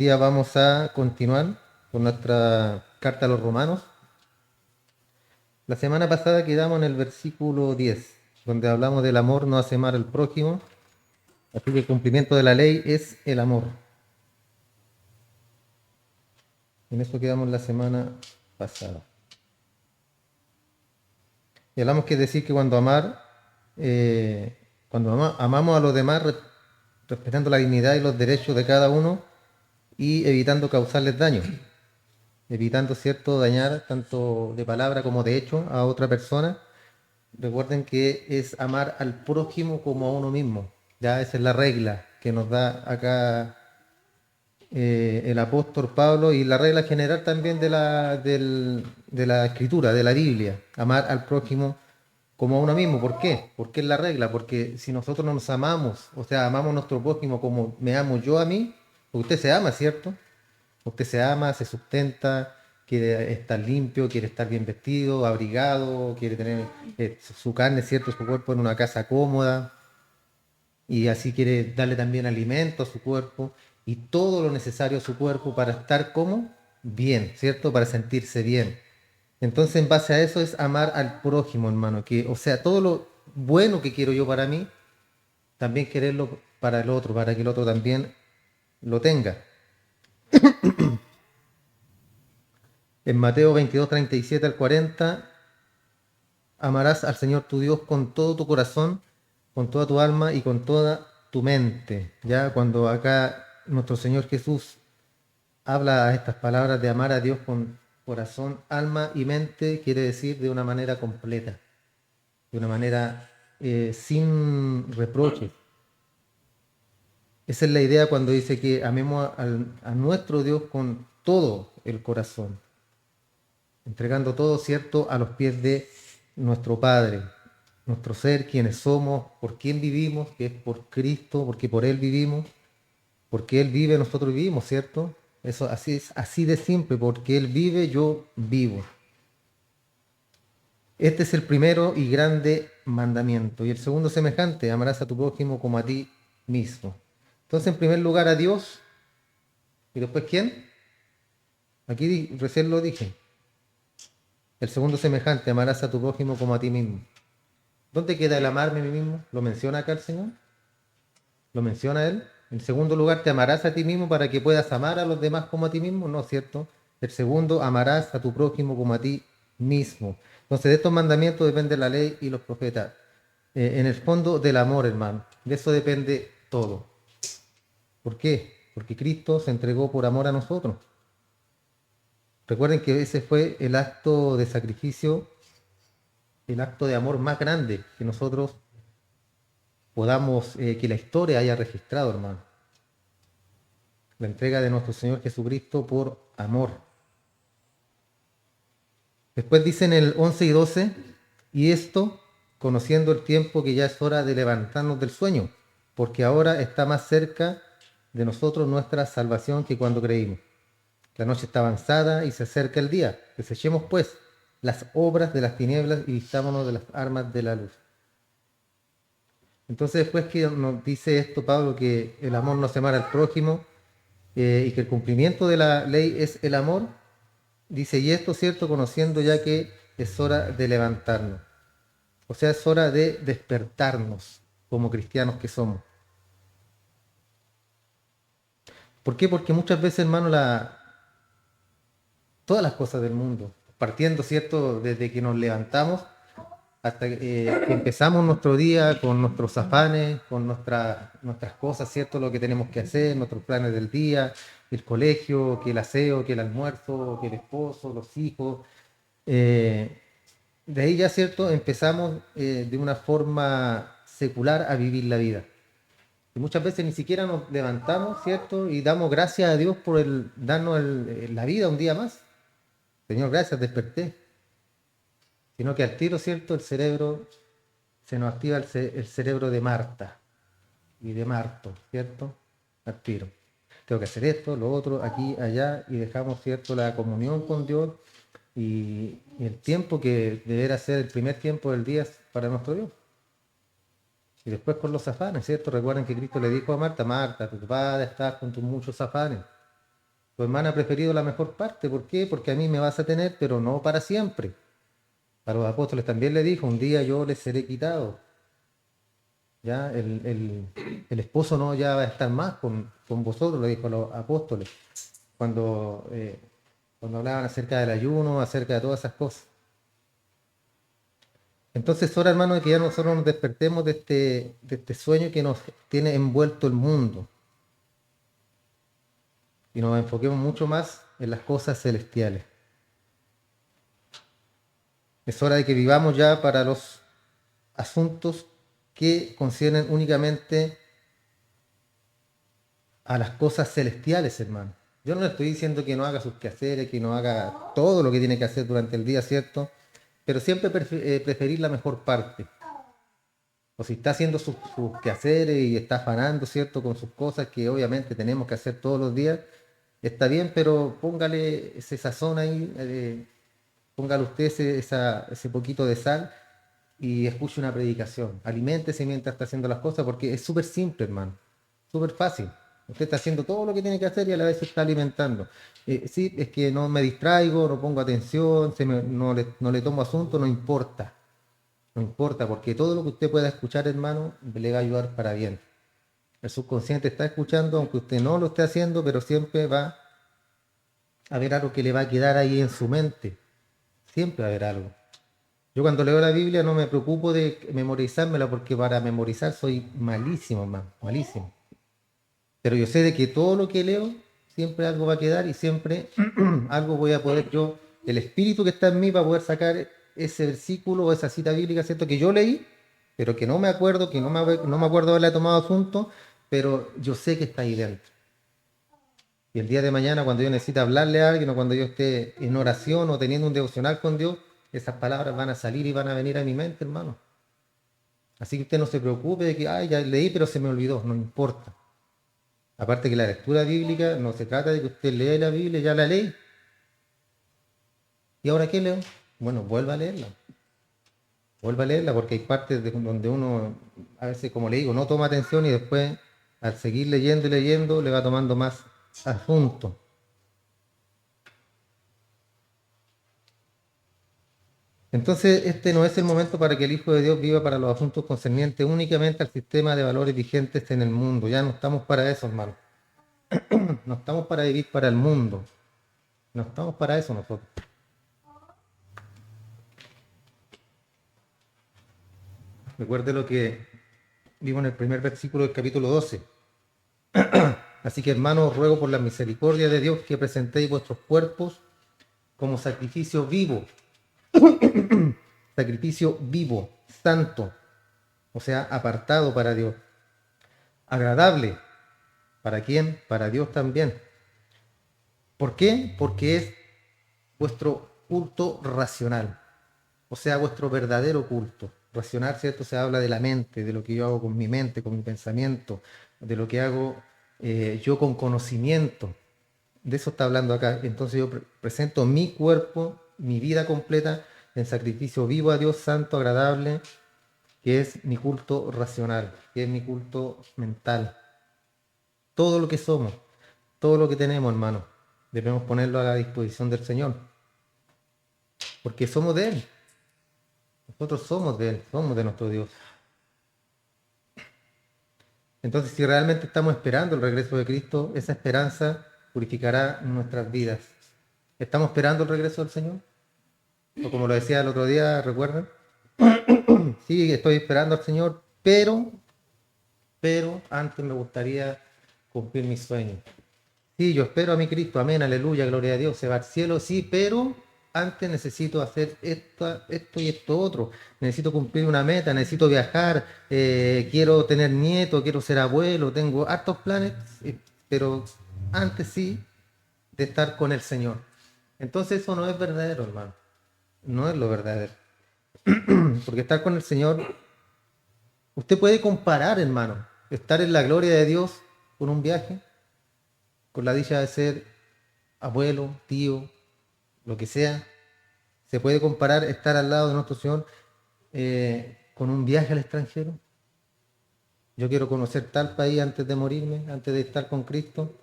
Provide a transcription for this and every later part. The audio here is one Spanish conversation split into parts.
Día vamos a continuar con nuestra carta a los romanos. La semana pasada quedamos en el versículo 10, donde hablamos del amor no hace mal al prójimo, así que el cumplimiento de la ley es el amor. En eso quedamos la semana pasada. Y hablamos que decir que cuando amamos a los demás, respetando la dignidad y los derechos de cada uno y evitando causarles daño, evitando, ¿cierto?, dañar tanto de palabra como de hecho a otra persona. Recuerden que es amar al prójimo como a uno mismo. Ya esa es la regla que nos da acá el apóstol Pablo y la regla general también de la escritura, de la Biblia. Amar al prójimo como a uno mismo. ¿Por qué? Porque es la regla. Porque si nosotros no nos amamos, o sea, amamos a nuestro prójimo como me amo yo a mí, usted se ama, ¿cierto? Usted se ama, se sustenta, quiere estar limpio, quiere estar bien vestido, abrigado, quiere tener su carne, ¿cierto? Su cuerpo en una casa cómoda y así quiere darle también alimento a su cuerpo y todo lo necesario a su cuerpo para estar como bien, ¿cierto? Para sentirse bien. Entonces, en base a eso es amar al prójimo, hermano, que, o sea, todo lo bueno que quiero yo para mí, también quererlo para el otro, para que el otro también lo tenga. En Mateo 22:37 al 40, amarás al Señor tu Dios con todo tu corazón, con toda tu alma y con toda tu mente. Ya cuando acá nuestro Señor Jesús habla estas palabras de amar a Dios con corazón, alma y mente, quiere decir de una manera completa, de una manera sin reproches. Esa es la idea cuando dice que amemos a nuestro Dios con todo el corazón, entregando todo, ¿cierto?, a los pies de nuestro Padre, nuestro ser, quienes somos, por quién vivimos, que es por Cristo, porque por Él vivimos, porque Él vive, nosotros vivimos, ¿cierto? Eso así es, así de simple, porque Él vive, yo vivo. Este es el primero y grande mandamiento. Y el segundo semejante, amarás a tu prójimo como a ti mismo. Entonces, en primer lugar, a Dios, y después, ¿quién? Aquí recién lo dije. El segundo semejante, amarás a tu prójimo como a ti mismo. ¿Dónde queda el amarme a mí mismo? ¿Lo menciona acá el Señor? ¿Lo menciona Él? En segundo lugar, te amarás a ti mismo para que puedas amar a los demás como a ti mismo. No, ¿cierto? El segundo, amarás a tu prójimo como a ti mismo. Entonces, de estos mandamientos depende la ley y los profetas. En el fondo del amor, hermano. De eso depende todo. ¿Por qué? Porque Cristo se entregó por amor a nosotros. Recuerden que ese fue el acto de sacrificio, el acto de amor más grande que nosotros podamos, que la historia haya registrado, hermano. La entrega de nuestro Señor Jesucristo por amor. Después dicen el 11 y 12, y esto conociendo el tiempo que ya es hora de levantarnos del sueño, porque ahora está más cerca de nosotros nuestra salvación que cuando creímos. La noche está avanzada y se acerca el día. Desechemos pues las obras de las tinieblas y vistámonos de las armas de la luz. Entonces, después que nos dice esto Pablo, que el amor no se amara al prójimo y que el cumplimiento de la ley es el amor, dice, y esto cierto, conociendo ya que es hora de levantarnos. O sea, es hora de despertarnos como cristianos que somos. ¿Por qué? Porque muchas veces, hermano, todas las cosas del mundo, partiendo, ¿cierto?, desde que nos levantamos hasta que empezamos nuestro día con nuestros afanes, con nuestras cosas, ¿cierto?, lo que tenemos que hacer, nuestros planes del día, el colegio, que el aseo, que el almuerzo, que el esposo, los hijos. Eh, de ahí ya, ¿cierto?, empezamos de una forma secular a vivir la vida. Y muchas veces ni siquiera nos levantamos, ¿cierto? Y damos gracias a Dios por darnos la vida un día más. Señor, gracias, desperté. Sino que al tiro, ¿cierto? El cerebro, se nos activa el cerebro de Marta y de Marto, ¿cierto? Al tiro. Tengo que hacer esto, lo otro, aquí, allá, y dejamos, ¿cierto?, la comunión con Dios y el tiempo que deberá ser el primer tiempo del día para nuestro Dios. Y después con los afanes, ¿cierto? Recuerden que Cristo le dijo a Marta, Marta, tu padre está con tus muchos afanes. Tu hermana ha preferido la mejor parte. ¿Por qué? Porque a mí me vas a tener, pero no para siempre. A los apóstoles también le dijo, un día yo les seré quitado. Ya el esposo no ya va a estar más con vosotros, le dijo a los apóstoles, cuando, cuando hablaban acerca del ayuno, acerca de todas esas cosas. Entonces, ahora, hermano, de que ya nosotros nos despertemos de este sueño que nos tiene envuelto el mundo y nos enfoquemos mucho más en las cosas celestiales. Es hora de que vivamos ya para los asuntos que conciernen únicamente a las cosas celestiales, hermano. Yo no le estoy diciendo que no haga sus quehaceres, que no haga todo lo que tiene que hacer durante el día, ¿cierto? Pero siempre preferir la mejor parte. O si está haciendo sus quehaceres y está afanando, ¿cierto? Con sus cosas que obviamente tenemos que hacer todos los días, está bien, pero póngale ese sazón ahí, póngale usted ese poquito de sal y escuche una predicación. Aliméntese mientras está haciendo las cosas porque es súper simple, hermano. Súper fácil. Usted está haciendo todo lo que tiene que hacer y a la vez se está alimentando. Sí, es que no me distraigo, no pongo atención, no le tomo asunto, no importa. No importa, porque todo lo que usted pueda escuchar, hermano, le va a ayudar para bien. El subconsciente está escuchando, aunque usted no lo esté haciendo, pero siempre va a haber algo que le va a quedar ahí en su mente. Siempre va a haber algo. Yo cuando leo la Biblia no me preocupo de memorizármela porque para memorizar soy malísimo, hermano, malísimo. Pero yo sé de que todo lo que leo, siempre algo va a quedar y siempre algo voy a poder yo, el espíritu que está en mí va a poder sacar ese versículo o esa cita bíblica, ¿cierto? Que yo leí, pero que no me acuerdo, que no me acuerdo haberla tomado asunto, pero yo sé que está ahí dentro. Y el día de mañana, cuando yo necesite hablarle a alguien o cuando yo esté en oración o teniendo un devocional con Dios, esas palabras van a salir y van a venir a mi mente, hermano. Así que usted no se preocupe de que, ay, ya leí, pero se me olvidó, no importa. Aparte que la lectura bíblica no se trata de que usted lea la Biblia, ya la leí. ¿Y ahora qué leo? Bueno, vuelva a leerla. Vuelva a leerla porque hay partes donde uno, a veces, como le digo, no toma atención y después, al seguir leyendo y leyendo, le va tomando más asunto. Entonces, este no es el momento para que el Hijo de Dios viva para los asuntos concernientes únicamente al sistema de valores vigentes en el mundo. Ya no estamos para eso, hermano. No estamos para vivir para el mundo. No estamos para eso nosotros. Recuerde lo que vimos en el primer versículo del capítulo 12. Así que, hermanos, ruego por la misericordia de Dios que presentéis vuestros cuerpos como sacrificio vivo, santo, o sea, apartado para Dios, agradable. ¿Para quién? Para Dios también. ¿Por qué? Porque es vuestro culto racional, o sea, vuestro verdadero culto. Racional, ¿cierto? Se habla de la mente, de lo que yo hago con mi mente, con mi pensamiento, de lo que hago yo con conocimiento. De eso está hablando acá. Entonces yo presento mi cuerpo, mi vida completa, en sacrificio vivo a Dios santo, agradable, que es mi culto racional, que es mi culto mental. Todo lo que somos, todo lo que tenemos, hermano, debemos ponerlo a la disposición del Señor, porque somos de Él. Nosotros somos de Él, somos de nuestro Dios. Entonces, si realmente estamos esperando el regreso de Cristo, esa esperanza purificará nuestras vidas. ¿Estamos esperando el regreso del Señor? O como lo decía el otro día, ¿recuerdan? Sí, estoy esperando al Señor, pero antes me gustaría cumplir mis sueños. Sí, yo espero a mi Cristo, amén, aleluya, gloria a Dios, se va al cielo, sí, pero antes necesito hacer esto y esto otro. Necesito cumplir una meta, necesito viajar, quiero tener nietos, quiero ser abuelo, tengo hartos planes, pero antes sí de estar con el Señor. Entonces eso no es verdadero, hermano. No es lo verdadero. Porque estar con el Señor, usted puede comparar, hermano, estar en la gloria de Dios con un viaje, con la dicha de ser abuelo, tío, lo que sea. Se puede comparar estar al lado de nuestro Señor con un viaje al extranjero. Yo quiero conocer tal país antes de morirme, antes de estar con Cristo.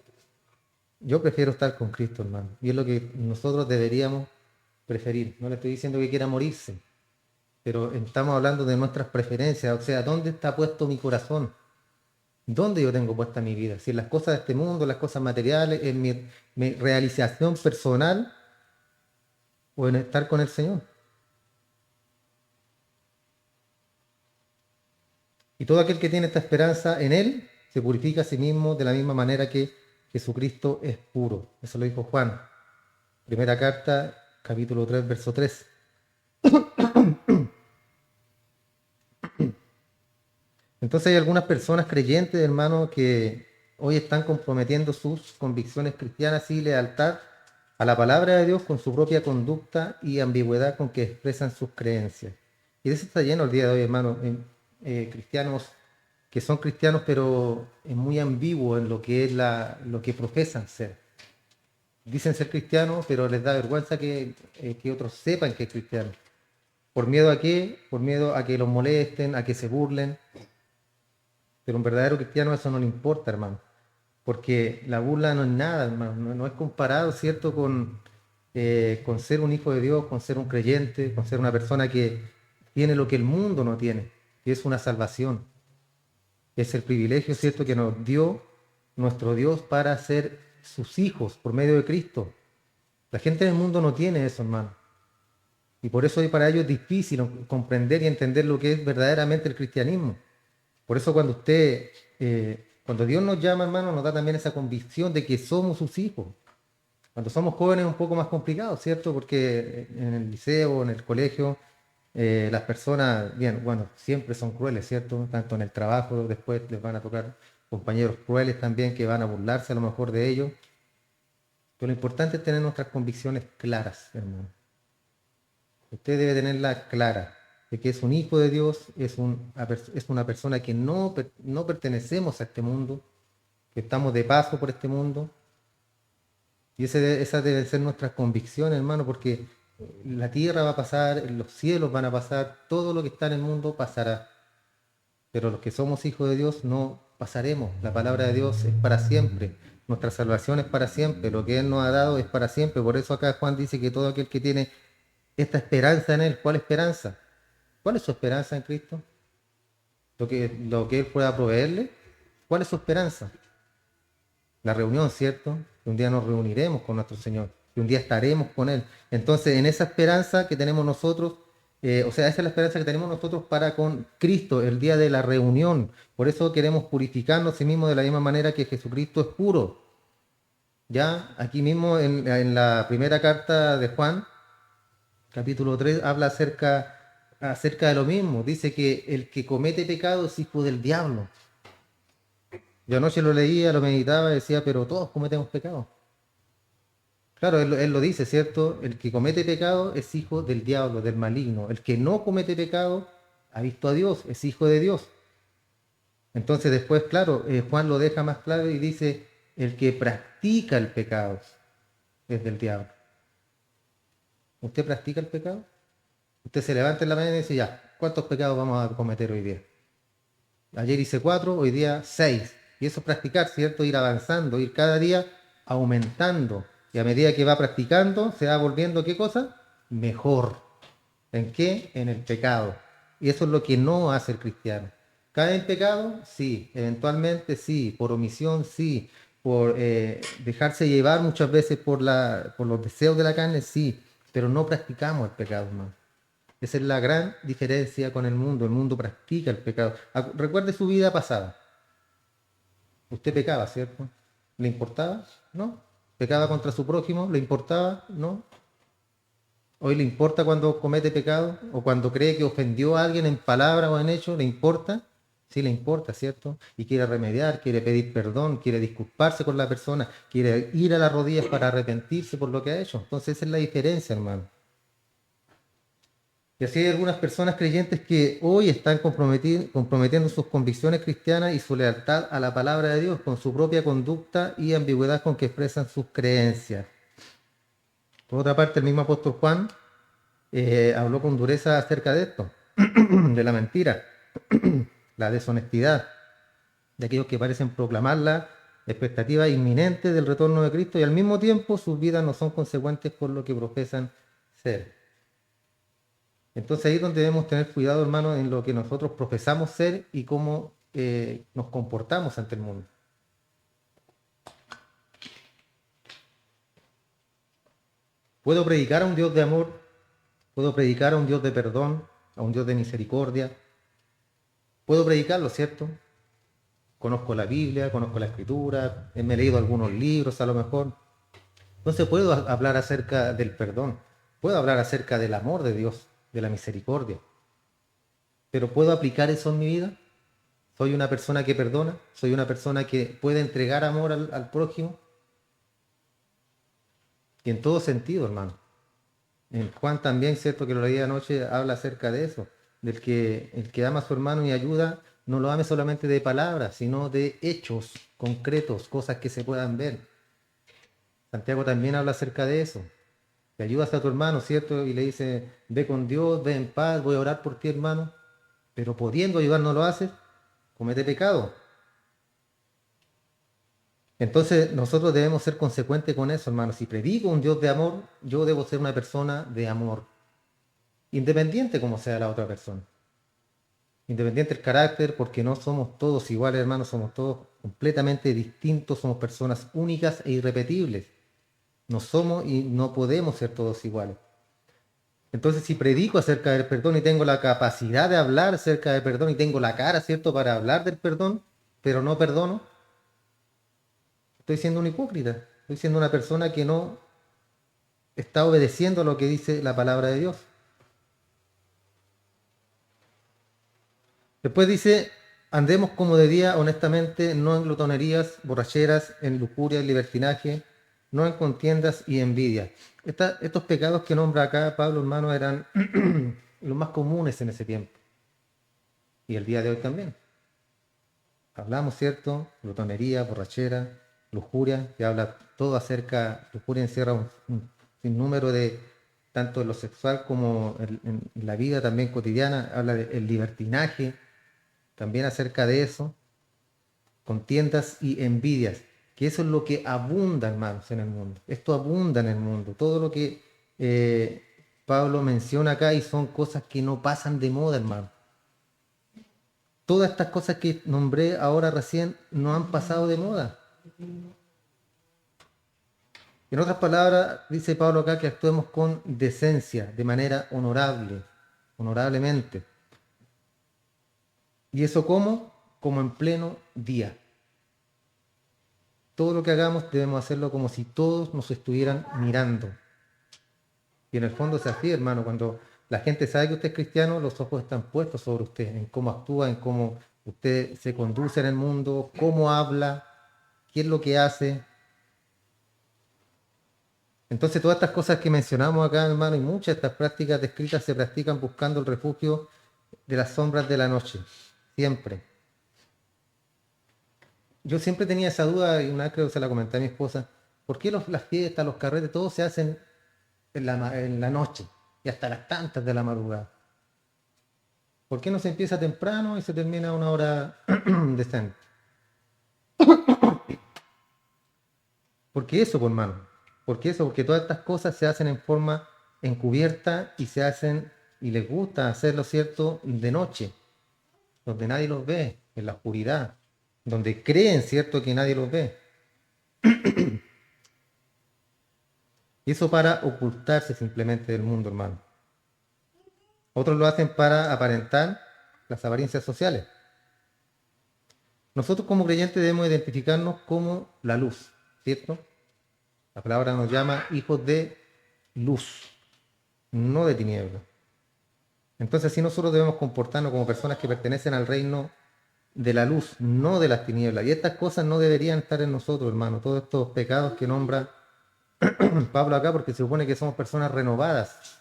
Yo prefiero estar con Cristo, hermano. Y es lo que nosotros deberíamos preferir. No le estoy diciendo que quiera morirse, pero estamos hablando de nuestras preferencias. O sea, ¿dónde está puesto mi corazón? ¿Dónde yo tengo puesta mi vida? Si en las cosas de este mundo, las cosas materiales, en mi realización personal o en estar con el Señor. Y todo aquel que tiene esta esperanza en Él se purifica a sí mismo de la misma manera que Jesucristo es puro. Eso lo dijo Juan. Primera carta, capítulo 3, verso 3. Entonces hay algunas personas creyentes, hermanos, que hoy están comprometiendo sus convicciones cristianas y lealtad a la palabra de Dios con su propia conducta y ambigüedad con que expresan sus creencias. Y de eso está lleno el día de hoy, hermanos, cristianos que son cristianos, pero es muy ambiguo en lo que es lo que profesan ser. Dicen ser cristianos, pero les da vergüenza que otros sepan que es cristiano. ¿Por miedo a qué? Por miedo a que los molesten, a que se burlen. Pero un verdadero cristiano eso no le importa, hermano. Porque la burla no es nada, hermano. No es comparado, ¿cierto?, con ser un hijo de Dios, con ser un creyente, con ser una persona que tiene lo que el mundo no tiene, que es una salvación. Es el privilegio, ¿cierto?, que nos dio nuestro Dios para ser sus hijos por medio de Cristo. La gente del mundo no tiene eso, hermano. Y por eso hoy para ellos es difícil comprender y entender lo que es verdaderamente el cristianismo. Por eso cuando Dios nos llama, hermano, nos da también esa convicción de que somos sus hijos. Cuando somos jóvenes es un poco más complicado, ¿cierto? Porque en el liceo, en el colegio, las personas, bien, bueno, siempre son crueles, ¿cierto? Tanto en el trabajo, después les van a tocar compañeros crueles también que van a burlarse a lo mejor de ellos. Pero lo importante es tener nuestras convicciones claras, hermano. Usted debe tenerla clara, de que es un hijo de Dios, es una persona que no pertenecemos a este mundo, que estamos de paso por este mundo. Y esa debe ser nuestra convicción, hermano, porque la tierra va a pasar, los cielos van a pasar, todo lo que está en el mundo pasará. Pero los que somos hijos de Dios no pasaremos. La palabra de Dios es para siempre. Nuestra salvación es para siempre. Lo que Él nos ha dado es para siempre. Por eso acá Juan dice que todo aquel que tiene esta esperanza en Él, ¿cuál esperanza? ¿Cuál es su esperanza en Cristo? Lo que Él pueda proveerle. ¿Cuál es su esperanza? La reunión, ¿cierto? Que un día nos reuniremos con nuestro Señor, que un día estaremos con Él. Entonces, en esa esperanza que tenemos nosotros, o sea, esa es la esperanza que tenemos nosotros para con Cristo, el día de la reunión. Por eso queremos purificarnos a sí mismos de la misma manera que Jesucristo es puro. Ya, aquí mismo en la primera carta de Juan, capítulo 3 habla acerca de lo mismo. Dice que el que comete pecado es hijo del diablo. Yo anoche lo leía, lo meditaba y decía, pero todos cometemos pecado. Claro, él lo dice, ¿cierto? El que comete pecado es hijo del diablo, del maligno. El que no comete pecado ha visto a Dios, es hijo de Dios. Entonces después, claro, Juan lo deja más claro y dice, el que practica el pecado es del diablo. ¿Usted practica el pecado? Usted se levanta en la mañana y dice, ya, ¿cuántos pecados vamos a cometer hoy día? Ayer hice 4, hoy día 6. Y eso es practicar, ¿cierto? Ir avanzando, ir cada día aumentando. Y a medida que va practicando, se va volviendo, ¿qué cosa? Mejor. ¿En qué? En el pecado. Y eso es lo que no hace el cristiano. ¿Cae en pecado? Sí. Eventualmente sí. Por omisión, sí. Por dejarse llevar muchas veces por los deseos de la carne, sí. Pero no practicamos el pecado, hermano. Esa es la gran diferencia con el mundo. El mundo practica el pecado. Recuerde su vida pasada. Usted pecaba, ¿cierto? ¿Le importaba? ¿No? ¿Pecaba contra su prójimo? ¿Le importaba? ¿No? ¿Hoy le importa cuando comete pecado? ¿O cuando cree que ofendió a alguien en palabra o en hecho? ¿Le importa? Sí, le importa, ¿cierto? Y quiere remediar, quiere pedir perdón, quiere disculparse con la persona, quiere ir a las rodillas para arrepentirse por lo que ha hecho. Entonces esa es la diferencia, hermano. Y así hay algunas personas creyentes que hoy están comprometiendo sus convicciones cristianas y su lealtad a la palabra de Dios con su propia conducta y ambigüedad con que expresan sus creencias. Por otra parte, el mismo apóstol Juan habló con dureza acerca de esto, de la mentira, la deshonestidad, de aquellos que parecen proclamarla, expectativa inminente del retorno de Cristo y al mismo tiempo sus vidas no son consecuentes con lo que profesan ser. Entonces ahí es donde debemos tener cuidado, hermano, en lo que nosotros profesamos ser y cómo nos comportamos ante el mundo. Puedo predicar a un Dios de amor, puedo predicar a un Dios de perdón, a un Dios de misericordia. Puedo predicarlo, ¿cierto? Conozco la Biblia, conozco la Escritura, me he leído algunos libros a lo mejor. Entonces puedo hablar acerca del perdón, puedo hablar acerca del amor de Dios, de la misericordia. Pero ¿puedo aplicar eso en mi vida? ¿Soy una persona que perdona? ¿Soy una persona que puede entregar amor al prójimo? Y en todo sentido, hermano. En Juan también, cierto que lo leí anoche, habla acerca de eso, del que el que ama a su hermano y ayuda, no lo ame solamente de palabras, sino de hechos concretos, cosas que se puedan ver. Santiago también habla acerca de eso. Te ayudas a tu hermano, ¿cierto? Y le dice, ve con Dios, ve en paz, voy a orar por ti, hermano. Pero pudiendo ayudar no lo haces, comete pecado. Entonces nosotros debemos ser consecuentes con eso, hermano. Si predico un Dios de amor, yo debo ser una persona de amor, independiente como sea la otra persona. Independiente el carácter, porque no somos todos iguales, hermanos, somos todos completamente distintos, somos personas únicas e irrepetibles. No somos y no podemos ser todos iguales. Entonces, si predico acerca del perdón y tengo la capacidad de hablar acerca del perdón y tengo la cara, ¿cierto?, para hablar del perdón, pero no perdono, estoy siendo un hipócrita. Estoy siendo una persona que no está obedeciendo lo que dice la palabra de Dios. Después dice, andemos como de día honestamente, no en glotonerías, borracheras, en lujuria, en libertinaje, no en contiendas y envidia. Estos pecados que nombra acá Pablo, hermano, eran los más comunes en ese tiempo. Y el día de hoy también. Hablamos, ¿cierto? Glotonería, borrachera, lujuria, que habla todo acerca, lujuria encierra un sinnúmero de, tanto en lo sexual como en la vida también cotidiana, habla del libertinaje, también acerca de eso, contiendas y envidias, que eso es lo que abunda, hermanos, en el mundo. Esto abunda en el mundo. Todo lo que Pablo menciona acá y son cosas que no pasan de moda, hermano. Todas estas cosas que nombré ahora recién no han pasado de moda. En otras palabras, dice Pablo acá que actuemos con decencia, de manera honorable, honorablemente. ¿Y eso cómo? Como en pleno día. Todo lo que hagamos debemos hacerlo como si todos nos estuvieran mirando. Y en el fondo es así, hermano, cuando la gente sabe que usted es cristiano, los ojos están puestos sobre usted, en cómo actúa, en cómo usted se conduce en el mundo, cómo habla, qué es lo que hace. Entonces todas estas cosas que mencionamos acá, hermano, y muchas de estas prácticas descritas se practican buscando el refugio de las sombras de la noche, siempre. Yo siempre tenía esa duda, y una vez creo que se la comenté a mi esposa, ¿por qué las fiestas, los carretes, todo se hacen en la noche y hasta las tantas de la madrugada? ¿Por qué no se empieza temprano y se termina a una hora decente? ¿Por qué eso, por hermano? ¿Por qué eso? Porque todas estas cosas se hacen en forma encubierta y se hacen, y les gusta hacerlo, ¿cierto?, de noche, donde nadie los ve, en la oscuridad, donde creen, ¿cierto?, que nadie los ve. Y eso para ocultarse simplemente del mundo, hermano. Otros lo hacen para aparentar las apariencias sociales. Nosotros como creyentes debemos identificarnos como la luz, ¿cierto? La palabra nos llama hijos de luz, no de tinieblas. Entonces así nosotros debemos comportarnos como personas que pertenecen al reino de la luz, no de las tinieblas. Y estas cosas no deberían estar en nosotros, hermano. Todos estos pecados que nombra Pablo acá, porque se supone que somos personas renovadas.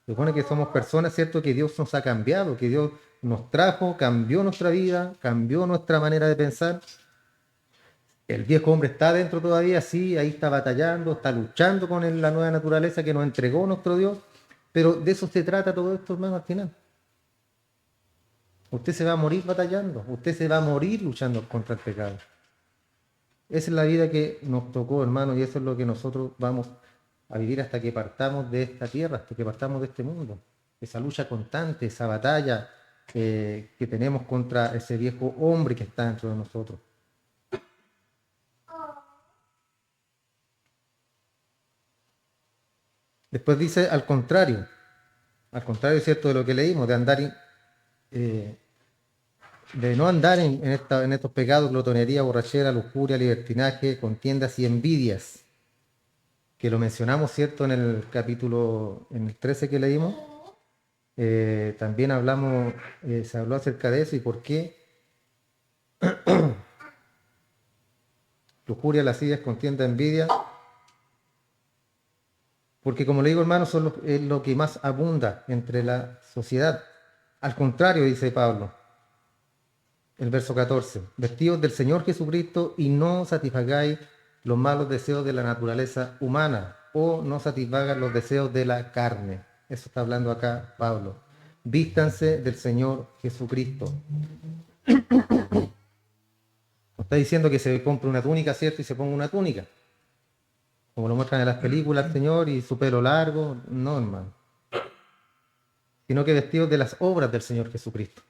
Se supone que somos personas, ¿cierto?, que Dios nos ha cambiado, que Dios nos trajo, cambió nuestra vida, cambió nuestra manera de pensar. El viejo hombre está dentro todavía, sí, ahí está batallando, está luchando con la nueva naturaleza que nos entregó nuestro Dios, pero de eso se trata todo esto, hermano, al final. Usted se va a morir batallando, usted se va a morir luchando contra el pecado. Esa es la vida que nos tocó, hermano, y eso es lo que nosotros vamos a vivir hasta que partamos de esta tierra, hasta que partamos de este mundo. Esa lucha constante, esa batalla que tenemos contra ese viejo hombre que está dentro de nosotros. Después dice, al contrario, ¿cierto?, de lo que leímos, de andar, de no andar en estos pecados, glotonería, borrachera, lujuria, libertinaje, contiendas y envidias, que lo mencionamos, ¿cierto?, en el capítulo, en el 13 que leímos. También hablamos, se habló acerca de eso y por qué. Lujuria, lascivias, contienda, envidia. Porque como le digo, hermano, es lo que más abunda entre la sociedad. Al contrario, dice Pablo, el verso 14, vestidos del Señor Jesucristo y no satisfagáis los malos deseos de la naturaleza humana o no satisfagan los deseos de la carne. Eso está hablando acá Pablo. Vístanse del Señor Jesucristo. No está diciendo que se compre una túnica, ¿cierto? Y se ponga una túnica, como lo muestran en las películas, el Señor, y su pelo largo. No, hermano. Sino que vestidos de las obras del Señor Jesucristo.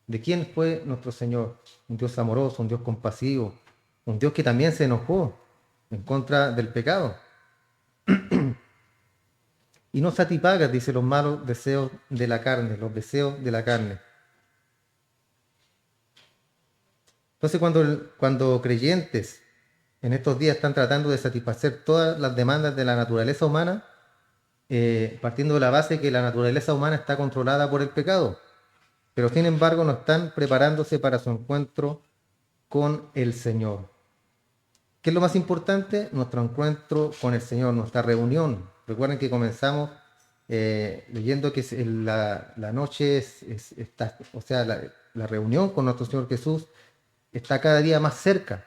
¿De quién fue nuestro Señor? Un Dios amoroso, un Dios compasivo, un Dios que también se enojó en contra del pecado. Y no satisfagas, dice, los malos deseos de la carne, los deseos de la carne. Entonces, cuando creyentes en estos días están tratando de satisfacer todas las demandas de la naturaleza humana, partiendo de la base que la naturaleza humana está controlada por el pecado, pero sin embargo no están preparándose para su encuentro con el Señor. ¿Qué es lo más importante? Nuestro encuentro con el Señor, nuestra reunión. Recuerden que comenzamos leyendo que la noche está, o sea, la reunión con nuestro Señor Jesús está cada día más cerca,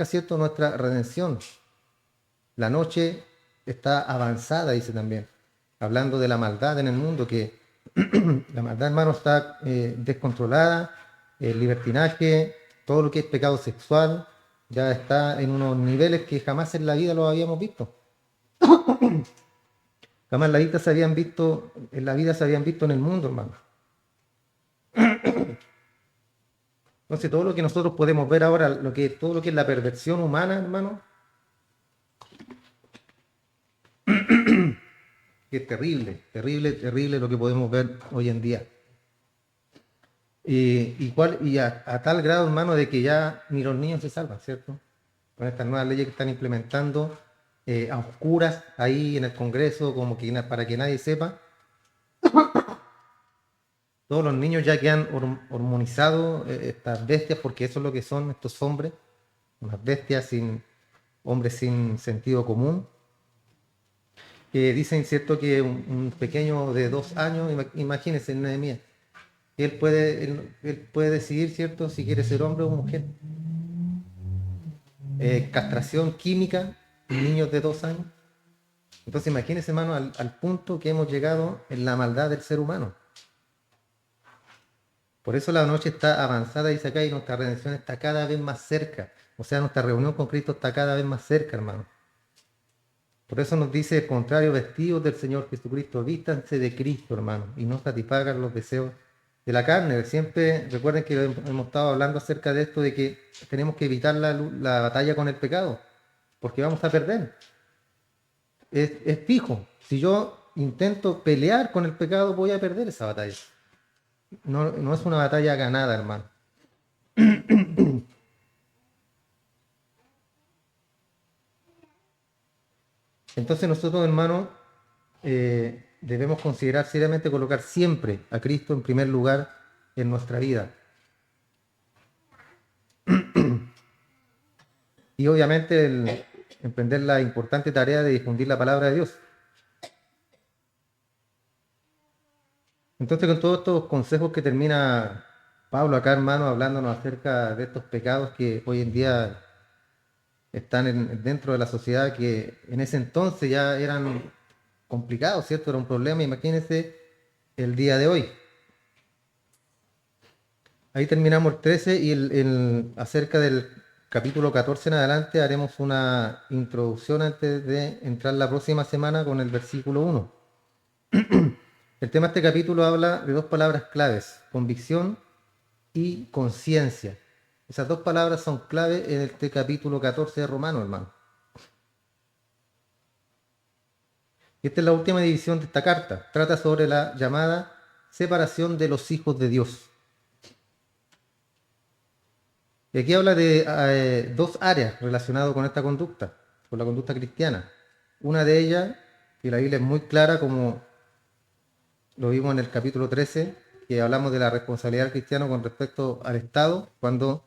¿cierto?, nuestra redención. La noche está avanzada, dice también, hablando de la maldad en el mundo, que la maldad, hermano, está descontrolada, el libertinaje, todo lo que es pecado sexual, ya está en unos niveles que jamás en la vida lo habíamos visto. Jamás en la vida se habían visto en el mundo, hermano. Entonces, todo lo que nosotros podemos ver ahora, todo lo que es la perversión humana, hermano, que es terrible, terrible, terrible lo que podemos ver hoy en día. Y a tal grado, hermano, de que ya ni los niños se salvan, ¿cierto? Con estas nuevas leyes que están implementando a oscuras ahí en el Congreso, como que para que nadie sepa. Todos los niños ya quedan hormonizados, estas bestias, porque eso es lo que son estos hombres, unas bestias hombres sin sentido común. Dicen, ¿cierto?, que un pequeño de 2 años, imagínense, Nehemías, él puede decidir, ¿cierto?, si quiere ser hombre o mujer. Castración química en niños de 2 años. Entonces imagínense, hermano, al punto que hemos llegado en la maldad del ser humano. Por eso la noche está avanzada, dice acá, y nuestra redención está cada vez más cerca. O sea, nuestra reunión con Cristo está cada vez más cerca, hermano. Por eso nos dice el contrario, vestidos del Señor Jesucristo, vístanse de Cristo, hermano, y no satisfagan los deseos de la carne. Siempre recuerden que hemos estado hablando acerca de esto, de que tenemos que evitar la batalla con el pecado, porque vamos a perder. Es fijo. Si yo intento pelear con el pecado, voy a perder esa batalla. No es una batalla ganada, hermano. Entonces nosotros, hermano, debemos considerar seriamente colocar siempre a Cristo en primer lugar en nuestra vida. Y obviamente emprender la importante tarea de difundir la palabra de Dios. Entonces, con todos estos consejos que termina Pablo acá, hermano, hablándonos acerca de estos pecados que hoy en día están dentro de la sociedad, que en ese entonces ya eran complicados, ¿cierto? Era un problema, imagínense el día de hoy. Ahí terminamos el 13 y acerca del capítulo 14 en adelante haremos una introducción antes de entrar la próxima semana con el versículo 1. El tema de este capítulo habla de dos palabras claves: convicción y conciencia. Esas dos palabras son clave en este capítulo 14 de Romanos, hermano. Y esta es la última división de esta carta. Trata sobre la llamada separación de los hijos de Dios. Y aquí habla de dos áreas relacionadas con esta conducta, con la conducta cristiana. Una de ellas, y la Biblia es muy clara, como lo vimos en el capítulo 13, que hablamos de la responsabilidad del cristiano con respecto al Estado, cuando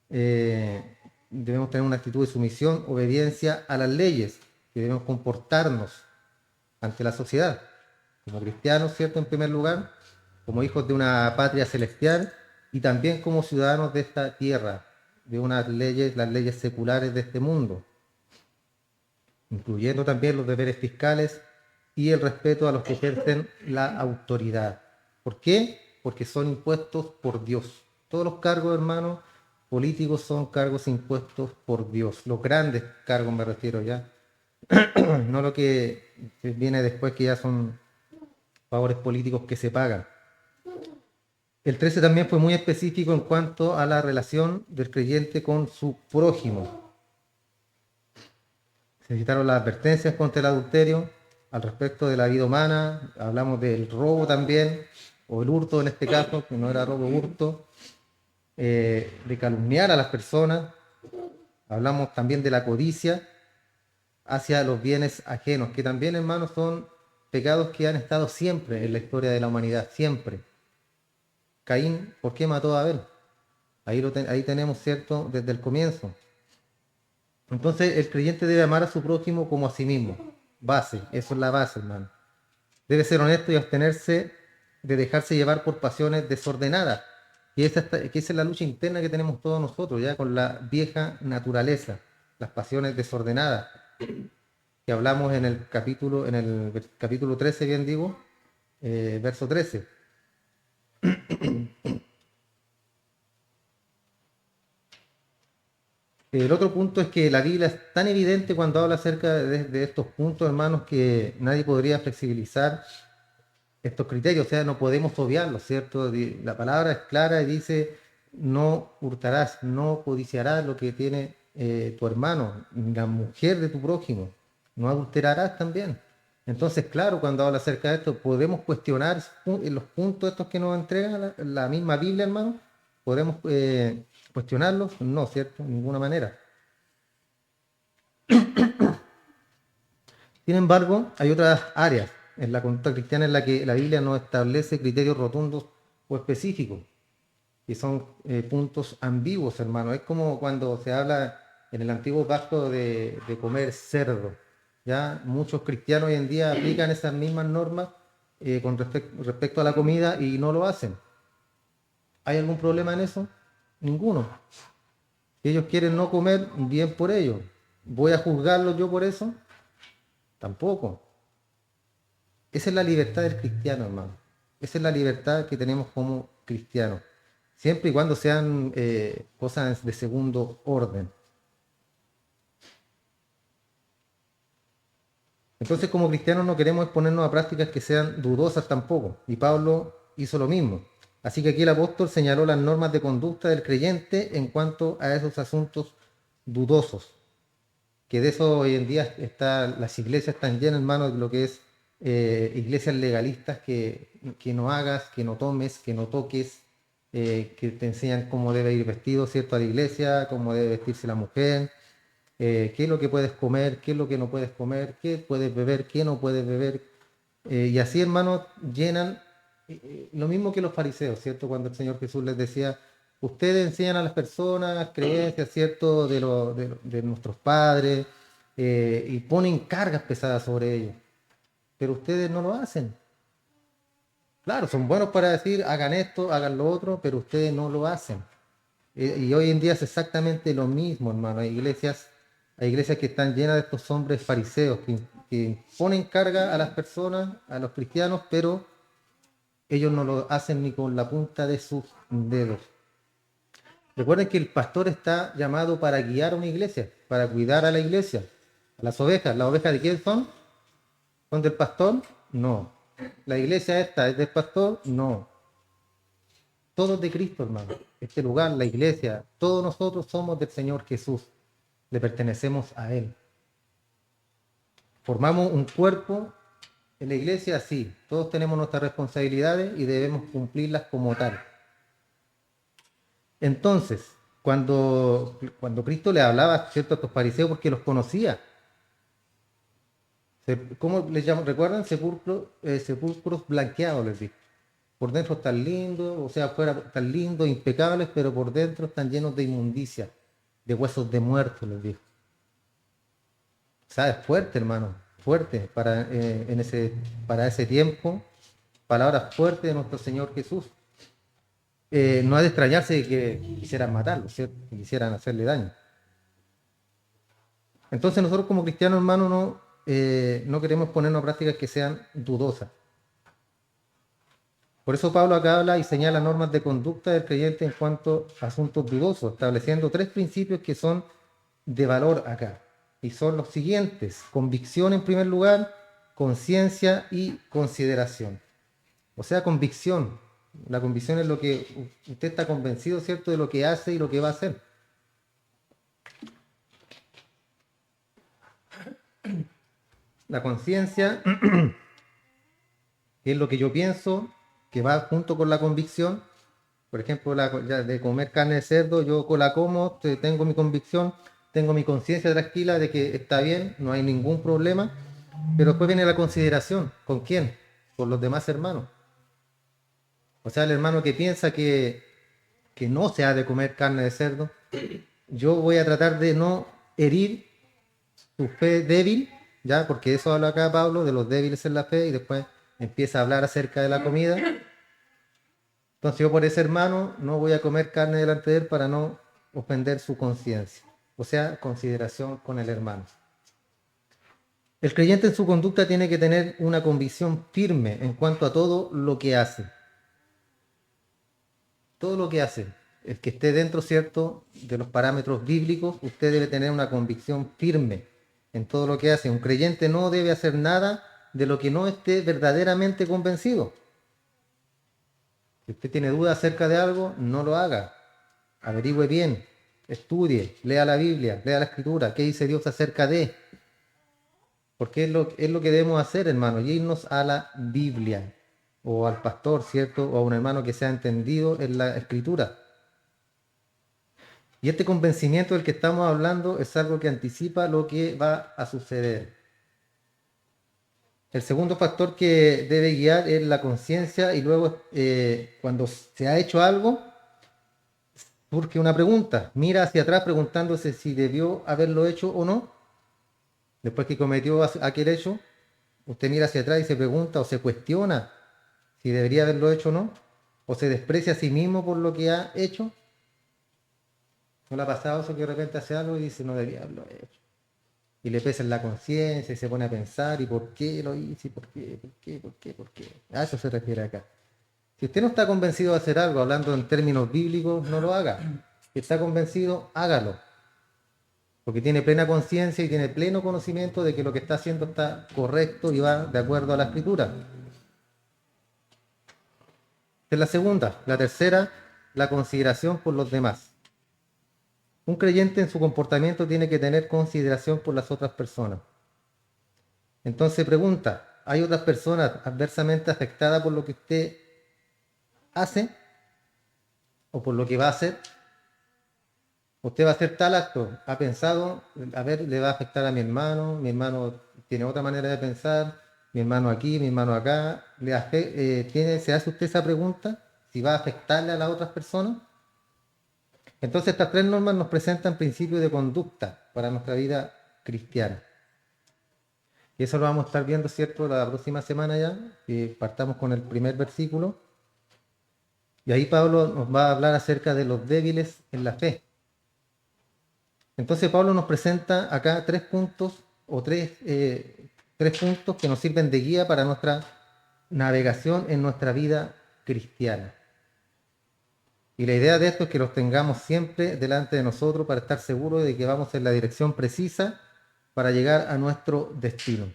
debemos tener una actitud de sumisión, obediencia a las leyes, que debemos comportarnos ante la sociedad, como cristianos, ¿cierto? En primer lugar, como hijos de una patria celestial y también como ciudadanos de esta tierra, de unas leyes, las leyes seculares de este mundo, incluyendo también los deberes fiscales y el respeto a los que ejercen la autoridad. ¿Por qué? Porque son impuestos por Dios. Todos los cargos, hermanos, políticos son cargos impuestos por Dios. Los grandes cargos me refiero ya, no lo que viene después, que ya son favores políticos que se pagan. El 13 también fue muy específico en cuanto a la relación del creyente con su prójimo. Se citaron las advertencias contra el adulterio, al respecto de la vida humana, hablamos del robo también, o el hurto en este caso, que no era robo, hurto, de calumniar a las personas, hablamos también de la codicia hacia los bienes ajenos, que también, hermanos, son pecados que han estado siempre en la historia de la humanidad, siempre. Caín, ¿por qué mató a Abel? Ahí tenemos, ¿cierto?, desde el comienzo. Entonces, el creyente debe amar a su prójimo como a sí mismo. Base, eso es la base, hermano. Debe ser honesto y abstenerse de dejarse llevar por pasiones desordenadas. Y esa es la lucha interna que tenemos todos nosotros, ya con la vieja naturaleza, las pasiones desordenadas, que hablamos en el capítulo 13, bien digo, verso 13. El otro punto es que la Biblia es tan evidente cuando habla acerca de estos puntos, hermanos, que nadie podría flexibilizar estos criterios, o sea, no podemos obviarlos, ¿cierto? La palabra es clara y dice: no hurtarás, no codiciarás lo que tiene tu hermano, la mujer de tu prójimo, no adulterarás también. Entonces, claro, cuando habla acerca de esto, podemos cuestionar los puntos estos que nos entrega la misma Biblia, hermano. ¿Podemos cuestionarlos? No, ¿cierto? De ninguna manera. Sin embargo, hay otras áreas en la conducta cristiana en la que la Biblia no establece criterios rotundos o específicos, y son puntos ambiguos, hermano. Es como cuando se habla en el antiguo pacto de comer cerdo. Ya muchos cristianos hoy en día aplican esas mismas normas con respecto a la comida y no lo hacen. ¿Hay algún problema en eso? Ninguno. Si ellos quieren no comer, bien por ellos. ¿Voy a juzgarlos yo por eso? Tampoco. Esa es la libertad del cristiano, hermano. Esa es la libertad que tenemos como cristianos. Siempre y cuando sean cosas de segundo orden. Entonces, como cristianos no queremos exponernos a prácticas que sean dudosas tampoco. Y Pablo hizo lo mismo. Así que aquí el apóstol señaló las normas de conducta del creyente en cuanto a esos asuntos dudosos. Que de eso hoy en día las iglesias están llenas, hermano, de lo que es iglesias legalistas, que no hagas, que no tomes, que no toques, que te enseñan cómo debe ir vestido, ¿cierto?, a la iglesia, cómo debe vestirse la mujer, qué es lo que puedes comer, qué es lo que no puedes comer, qué puedes beber, qué no puedes beber. Y así, hermanos, llenan lo mismo que los fariseos, ¿cierto? Cuando el Señor Jesús les decía: ustedes enseñan a las personas creencias, ¿cierto?, de nuestros padres, y ponen cargas pesadas sobre ellos, pero ustedes no lo hacen. Claro, son buenos para decir: hagan esto, hagan lo otro, pero ustedes no lo hacen. Y hoy en día es exactamente lo mismo, hermano. Hay iglesias que están llenas de estos hombres fariseos que ponen carga a las personas, a los cristianos, pero ellos no lo hacen ni con la punta de sus dedos. Recuerden que el pastor está llamado para guiar a una iglesia, para cuidar a la iglesia, a las ovejas. ¿Las ovejas de quién son? ¿Son del pastor? No. ¿La iglesia esta es del pastor? No. Todos de Cristo, hermano. Este lugar, la iglesia, todos nosotros somos del Señor Jesús. Le pertenecemos a Él. Formamos un cuerpo en la iglesia, sí. Todos tenemos nuestras responsabilidades y debemos cumplirlas como tal. Entonces, cuando Cristo le hablaba, ¿cierto?, a estos fariseos, porque los conocía. ¿Cómo les llaman? ¿Recuerdan? Sepulcros blanqueados, les dijo. Por dentro están lindos, o sea, afuera están lindos, impecables, pero por dentro están llenos de inmundicia, de huesos de muertos, les dijo. O sea, es fuerte, hermano, fuerte para ese tiempo, palabras fuertes de nuestro Señor Jesús. No ha de extrañarse de que quisieran matarlo, ¿cierto? Que quisieran hacerle daño. Entonces nosotros como cristianos, hermano, no queremos ponernos prácticas que sean dudosas. Por eso Pablo acá habla y señala normas de conducta del creyente en cuanto a asuntos dudosos, estableciendo 3 principios que son de valor acá. Y son los siguientes: convicción en primer lugar, conciencia y consideración. O sea, convicción. La convicción es lo que usted está convencido, ¿cierto?, de lo que hace y lo que va a hacer. La conciencia, que es lo que yo pienso, que va junto con la convicción. Por ejemplo, de comer carne de cerdo, yo la como, tengo mi convicción, tengo mi conciencia tranquila de que está bien, no hay ningún problema. Pero después viene la consideración. ¿Con quién? Con los demás hermanos. O sea, el hermano que piensa que no se ha de comer carne de cerdo, yo voy a tratar de no herir su fe débil, ¿ya? Porque eso habla acá Pablo, de los débiles en la fe, y después empieza a hablar acerca de la comida. Entonces yo por ese hermano no voy a comer carne delante de él para no ofender su conciencia. O sea, consideración con el hermano. El creyente en su conducta tiene que tener una convicción firme en cuanto a todo lo que hace. Todo lo que hace, el que esté dentro, ¿cierto?, de los parámetros bíblicos, usted debe tener una convicción firme en todo lo que hace. Un creyente no debe hacer nada de lo que no esté verdaderamente convencido. Si usted tiene dudas acerca de algo, no lo haga. Averigüe bien, estudie, lea la Biblia, lea la Escritura, qué dice Dios acerca de. Porque es lo que debemos hacer, hermano, y irnos a la Biblia, o al pastor, ¿cierto?, o a un hermano que sea entendido en la Escritura. Y este convencimiento del que estamos hablando es algo que anticipa lo que va a suceder. El segundo factor que debe guiar es la conciencia, y luego cuando se ha hecho algo, surge una pregunta. Mira hacia atrás preguntándose si debió haberlo hecho o no. Después que cometió aquel hecho, usted mira hacia atrás y se pregunta o se cuestiona si debería haberlo hecho o no. O se desprecia a sí mismo por lo que ha hecho. ¿No le ha pasado eso que de repente hace algo y dice no debía haberlo hecho? Y le pesa en la conciencia y se pone a pensar, ¿y por qué lo hice? ¿Por qué? ¿Por qué? ¿Por qué? ¿Por qué? A eso se refiere acá. Si usted no está convencido de hacer algo, hablando en términos bíblicos, no lo haga. Si está convencido, hágalo. Porque tiene plena conciencia y tiene pleno conocimiento de que lo que está haciendo está correcto y va de acuerdo a la Escritura. Esta es la segunda. La tercera, la consideración por los demás. Un creyente en su comportamiento tiene que tener consideración por las otras personas. Entonces pregunta, ¿hay otras personas adversamente afectadas por lo que usted hace o por lo que va a hacer? Usted va a hacer tal acto, ha pensado, a ver, le va a afectar a mi hermano tiene otra manera de pensar, mi hermano aquí, mi hermano acá, ¿se hace usted esa pregunta? Si va a afectarle a las otras personas. Entonces estas 3 normas nos presentan principios de conducta para nuestra vida cristiana. Y eso lo vamos a estar viendo, ¿cierto?, la próxima semana ya, que partamos con el primer versículo. Y ahí Pablo nos va a hablar acerca de los débiles en la fe. Entonces Pablo nos presenta acá 3 puntos o 3 puntos que nos sirven de guía para nuestra navegación en nuestra vida cristiana. Y la idea de esto es que los tengamos siempre delante de nosotros para estar seguros de que vamos en la dirección precisa para llegar a nuestro destino.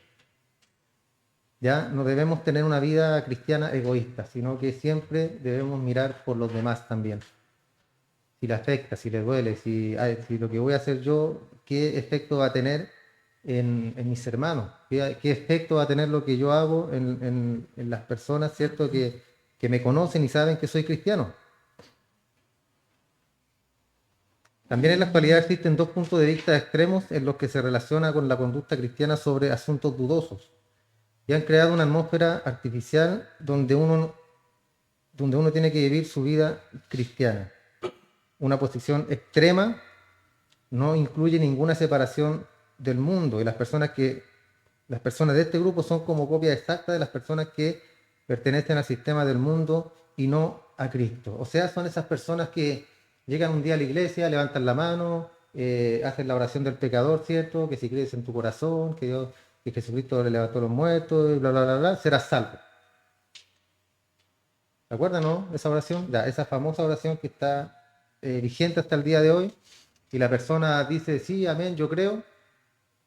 Ya no debemos tener una vida cristiana egoísta, sino que siempre debemos mirar por los demás también. Si le afecta, si le duele, si lo que voy a hacer yo, qué efecto va a tener en mis hermanos, qué efecto va a tener lo que yo hago en las personas, ¿cierto? Que me conocen y saben que soy cristiano. También en la actualidad existen dos puntos de vista extremos en los que se relaciona con la conducta cristiana sobre asuntos dudosos y han creado una atmósfera artificial donde uno tiene que vivir su vida cristiana. Una posición extrema no incluye ninguna separación del mundo y las personas de este grupo son como copia exacta de las personas que pertenecen al sistema del mundo y no a Cristo. O sea, son esas personas que llegan un día a la iglesia, levantan la mano, hacen la oración del pecador, ¿cierto? Que si crees en tu corazón, que Jesucristo le levantó a los muertos, y bla, bla, bla, bla, serás salvo. ¿Se acuerdan, no? Esa oración, ya, esa famosa oración que está vigente hasta el día de hoy, y la persona dice, sí, amén, yo creo,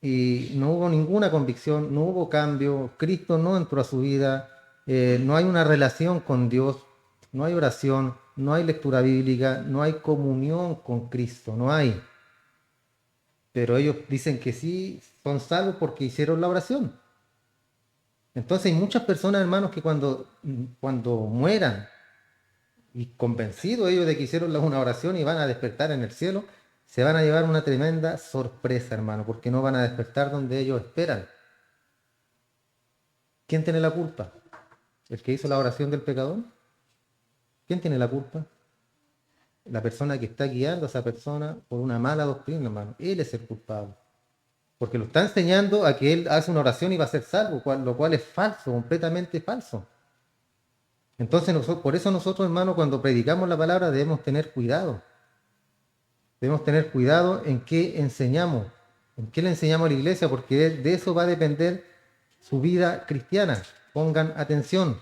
y no hubo ninguna convicción, no hubo cambio, Cristo no entró a su vida, no hay una relación con Dios, no hay oración, no hay lectura bíblica, no hay comunión con Cristo, no hay. Pero ellos dicen que sí, son salvos porque hicieron la oración. Entonces hay muchas personas, hermanos, que cuando mueran y convencidos ellos de que hicieron una oración y van a despertar en el cielo, se van a llevar una tremenda sorpresa, hermano, porque no van a despertar donde ellos esperan. ¿Quién tiene la culpa? ¿El que hizo la oración del pecador? ¿Quién tiene la culpa? La persona que está guiando a esa persona por una mala doctrina, hermano. Él es el culpable. Porque lo está enseñando a que él hace una oración y va a ser salvo, lo cual es falso, completamente falso. Entonces, por eso nosotros, hermano, cuando predicamos la palabra debemos tener cuidado. Debemos tener cuidado en qué enseñamos, en qué le enseñamos a la iglesia, porque de eso va a depender su vida cristiana. Pongan atención.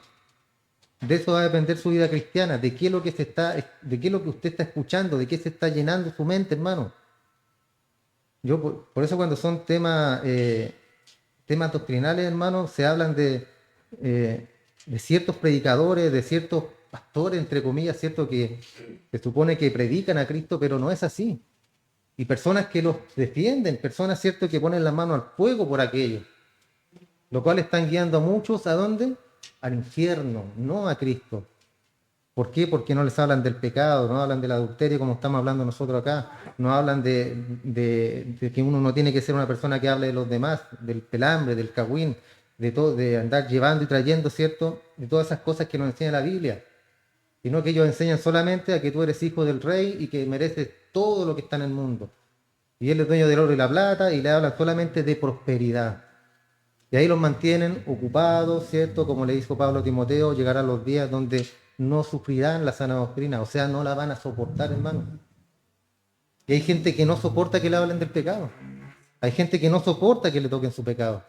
De eso va a depender su vida cristiana, de qué es lo que usted está escuchando, de qué se está llenando su mente, hermano. Yo por eso cuando son temas doctrinales, hermano, se hablan de ciertos predicadores, de ciertos pastores, entre comillas, cierto, que se supone que predican a Cristo, pero no es así. Y personas que los defienden, personas, cierto, que ponen la mano al fuego por aquello, lo cual están guiando a muchos, ¿a dónde? Al infierno, no a Cristo. ¿Por qué? Porque no les hablan del pecado, no hablan del adulterio como estamos hablando nosotros acá, no hablan de que uno no tiene que ser una persona que hable de los demás, del pelambre, del cagüín, de todo, de andar llevando y trayendo, ¿cierto? De todas esas cosas que nos enseña la Biblia, sino que ellos enseñan solamente a que tú eres hijo del rey y que mereces todo lo que está en el mundo. Y él es dueño del oro y la plata y le hablan solamente de prosperidad. Y ahí los mantienen ocupados, ¿cierto? Como le dijo Pablo a Timoteo, llegarán los días donde no sufrirán la sana doctrina, o sea, no la van a soportar, hermano. Y hay gente que no soporta que le hablen del pecado. Hay gente que no soporta que le toquen su pecado.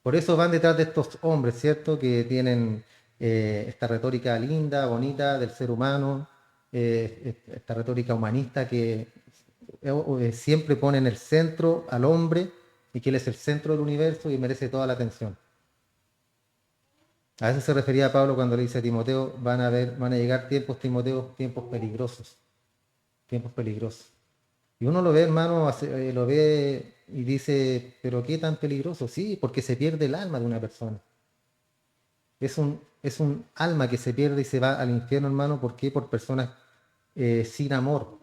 Por eso van detrás de estos hombres, ¿cierto? Que tienen esta retórica linda, bonita del ser humano, esta retórica humanista que siempre pone en el centro al hombre y que él es el centro del universo y merece toda la atención. A eso se refería Pablo cuando le dice a Timoteo, van a llegar tiempos, Timoteo, tiempos peligrosos. Tiempos peligrosos. Y uno lo ve, hermano, lo ve y dice, pero ¿qué tan peligroso? Sí, porque se pierde el alma de una persona. Es un alma que se pierde y se va al infierno, hermano. ¿Por qué? Por personas sin amor.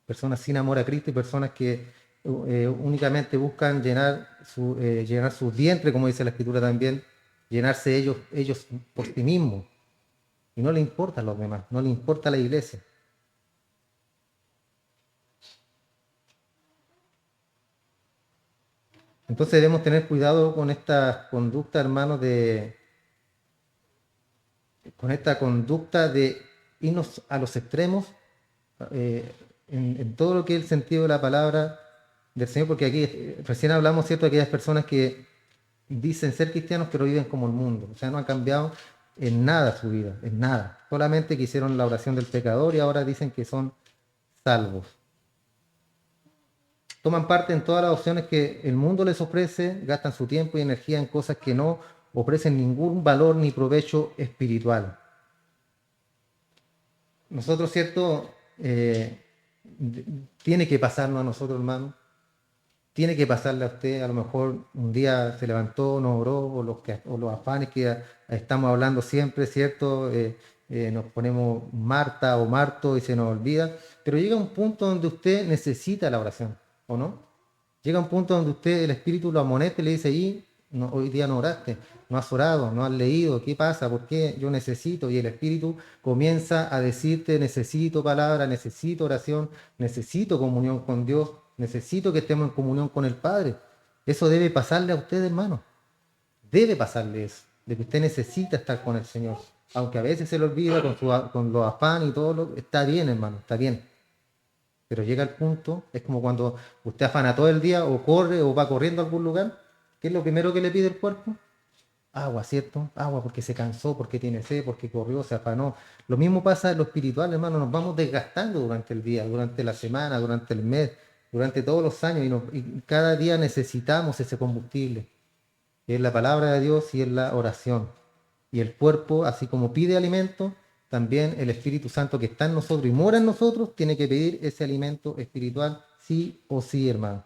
Personas sin amor a Cristo y personas que únicamente buscan llenar su vientre, como dice la Escritura también, llenarse ellos por sí mismos. Y no le importa a los demás, no le importa a la iglesia. Entonces debemos tener cuidado con esta conducta, hermanos, con esta conducta de irnos a los extremos en todo lo que es el sentido de la palabra del Señor, porque aquí recién hablamos, ¿cierto?, de aquellas personas que dicen ser cristianos pero viven como el mundo, o sea, no han cambiado en nada su vida, en nada. Solamente que hicieron la oración del pecador y ahora dicen que son salvos. Toman parte en todas las opciones que el mundo les ofrece, gastan su tiempo y energía en cosas que no ofrecen ningún valor ni provecho espiritual. Nosotros, ¿cierto? Tiene que pasarnos a nosotros, hermano. Tiene que pasarle a usted. A lo mejor un día se levantó, no oró, o los afanes que estamos hablando siempre, ¿cierto? Nos ponemos Marta o Marto y se nos olvida. Pero llega un punto donde usted necesita la oración, ¿o no? Llega un punto donde usted, el Espíritu lo amonesta y le dice, no, hoy día no oraste, no has orado, no has leído, ¿qué pasa? ¿Por qué? Yo necesito. Y el Espíritu comienza a decirte, necesito palabra, necesito oración, necesito comunión con Dios, necesito que estemos en comunión con el Padre. Eso debe pasarle a usted, hermano. Debe pasarle eso, de que usted necesita estar con el Señor. Aunque a veces se le olvida con los afanes y todo, está bien, hermano, está bien. Pero llega el punto, es como cuando usted afana todo el día o corre o va corriendo a algún lugar. ¿Qué es lo primero que le pide el cuerpo? Agua, ¿cierto? Agua porque se cansó, porque tiene sed, porque corrió, se afanó. Lo mismo pasa en lo espiritual, hermano. Nos vamos desgastando durante el día, durante la semana, durante el mes, durante todos los años y cada día necesitamos ese combustible. Y es la palabra de Dios y es la oración. Y el cuerpo, así como pide alimento, también el Espíritu Santo que está en nosotros y mora en nosotros, tiene que pedir ese alimento espiritual sí o sí, hermano.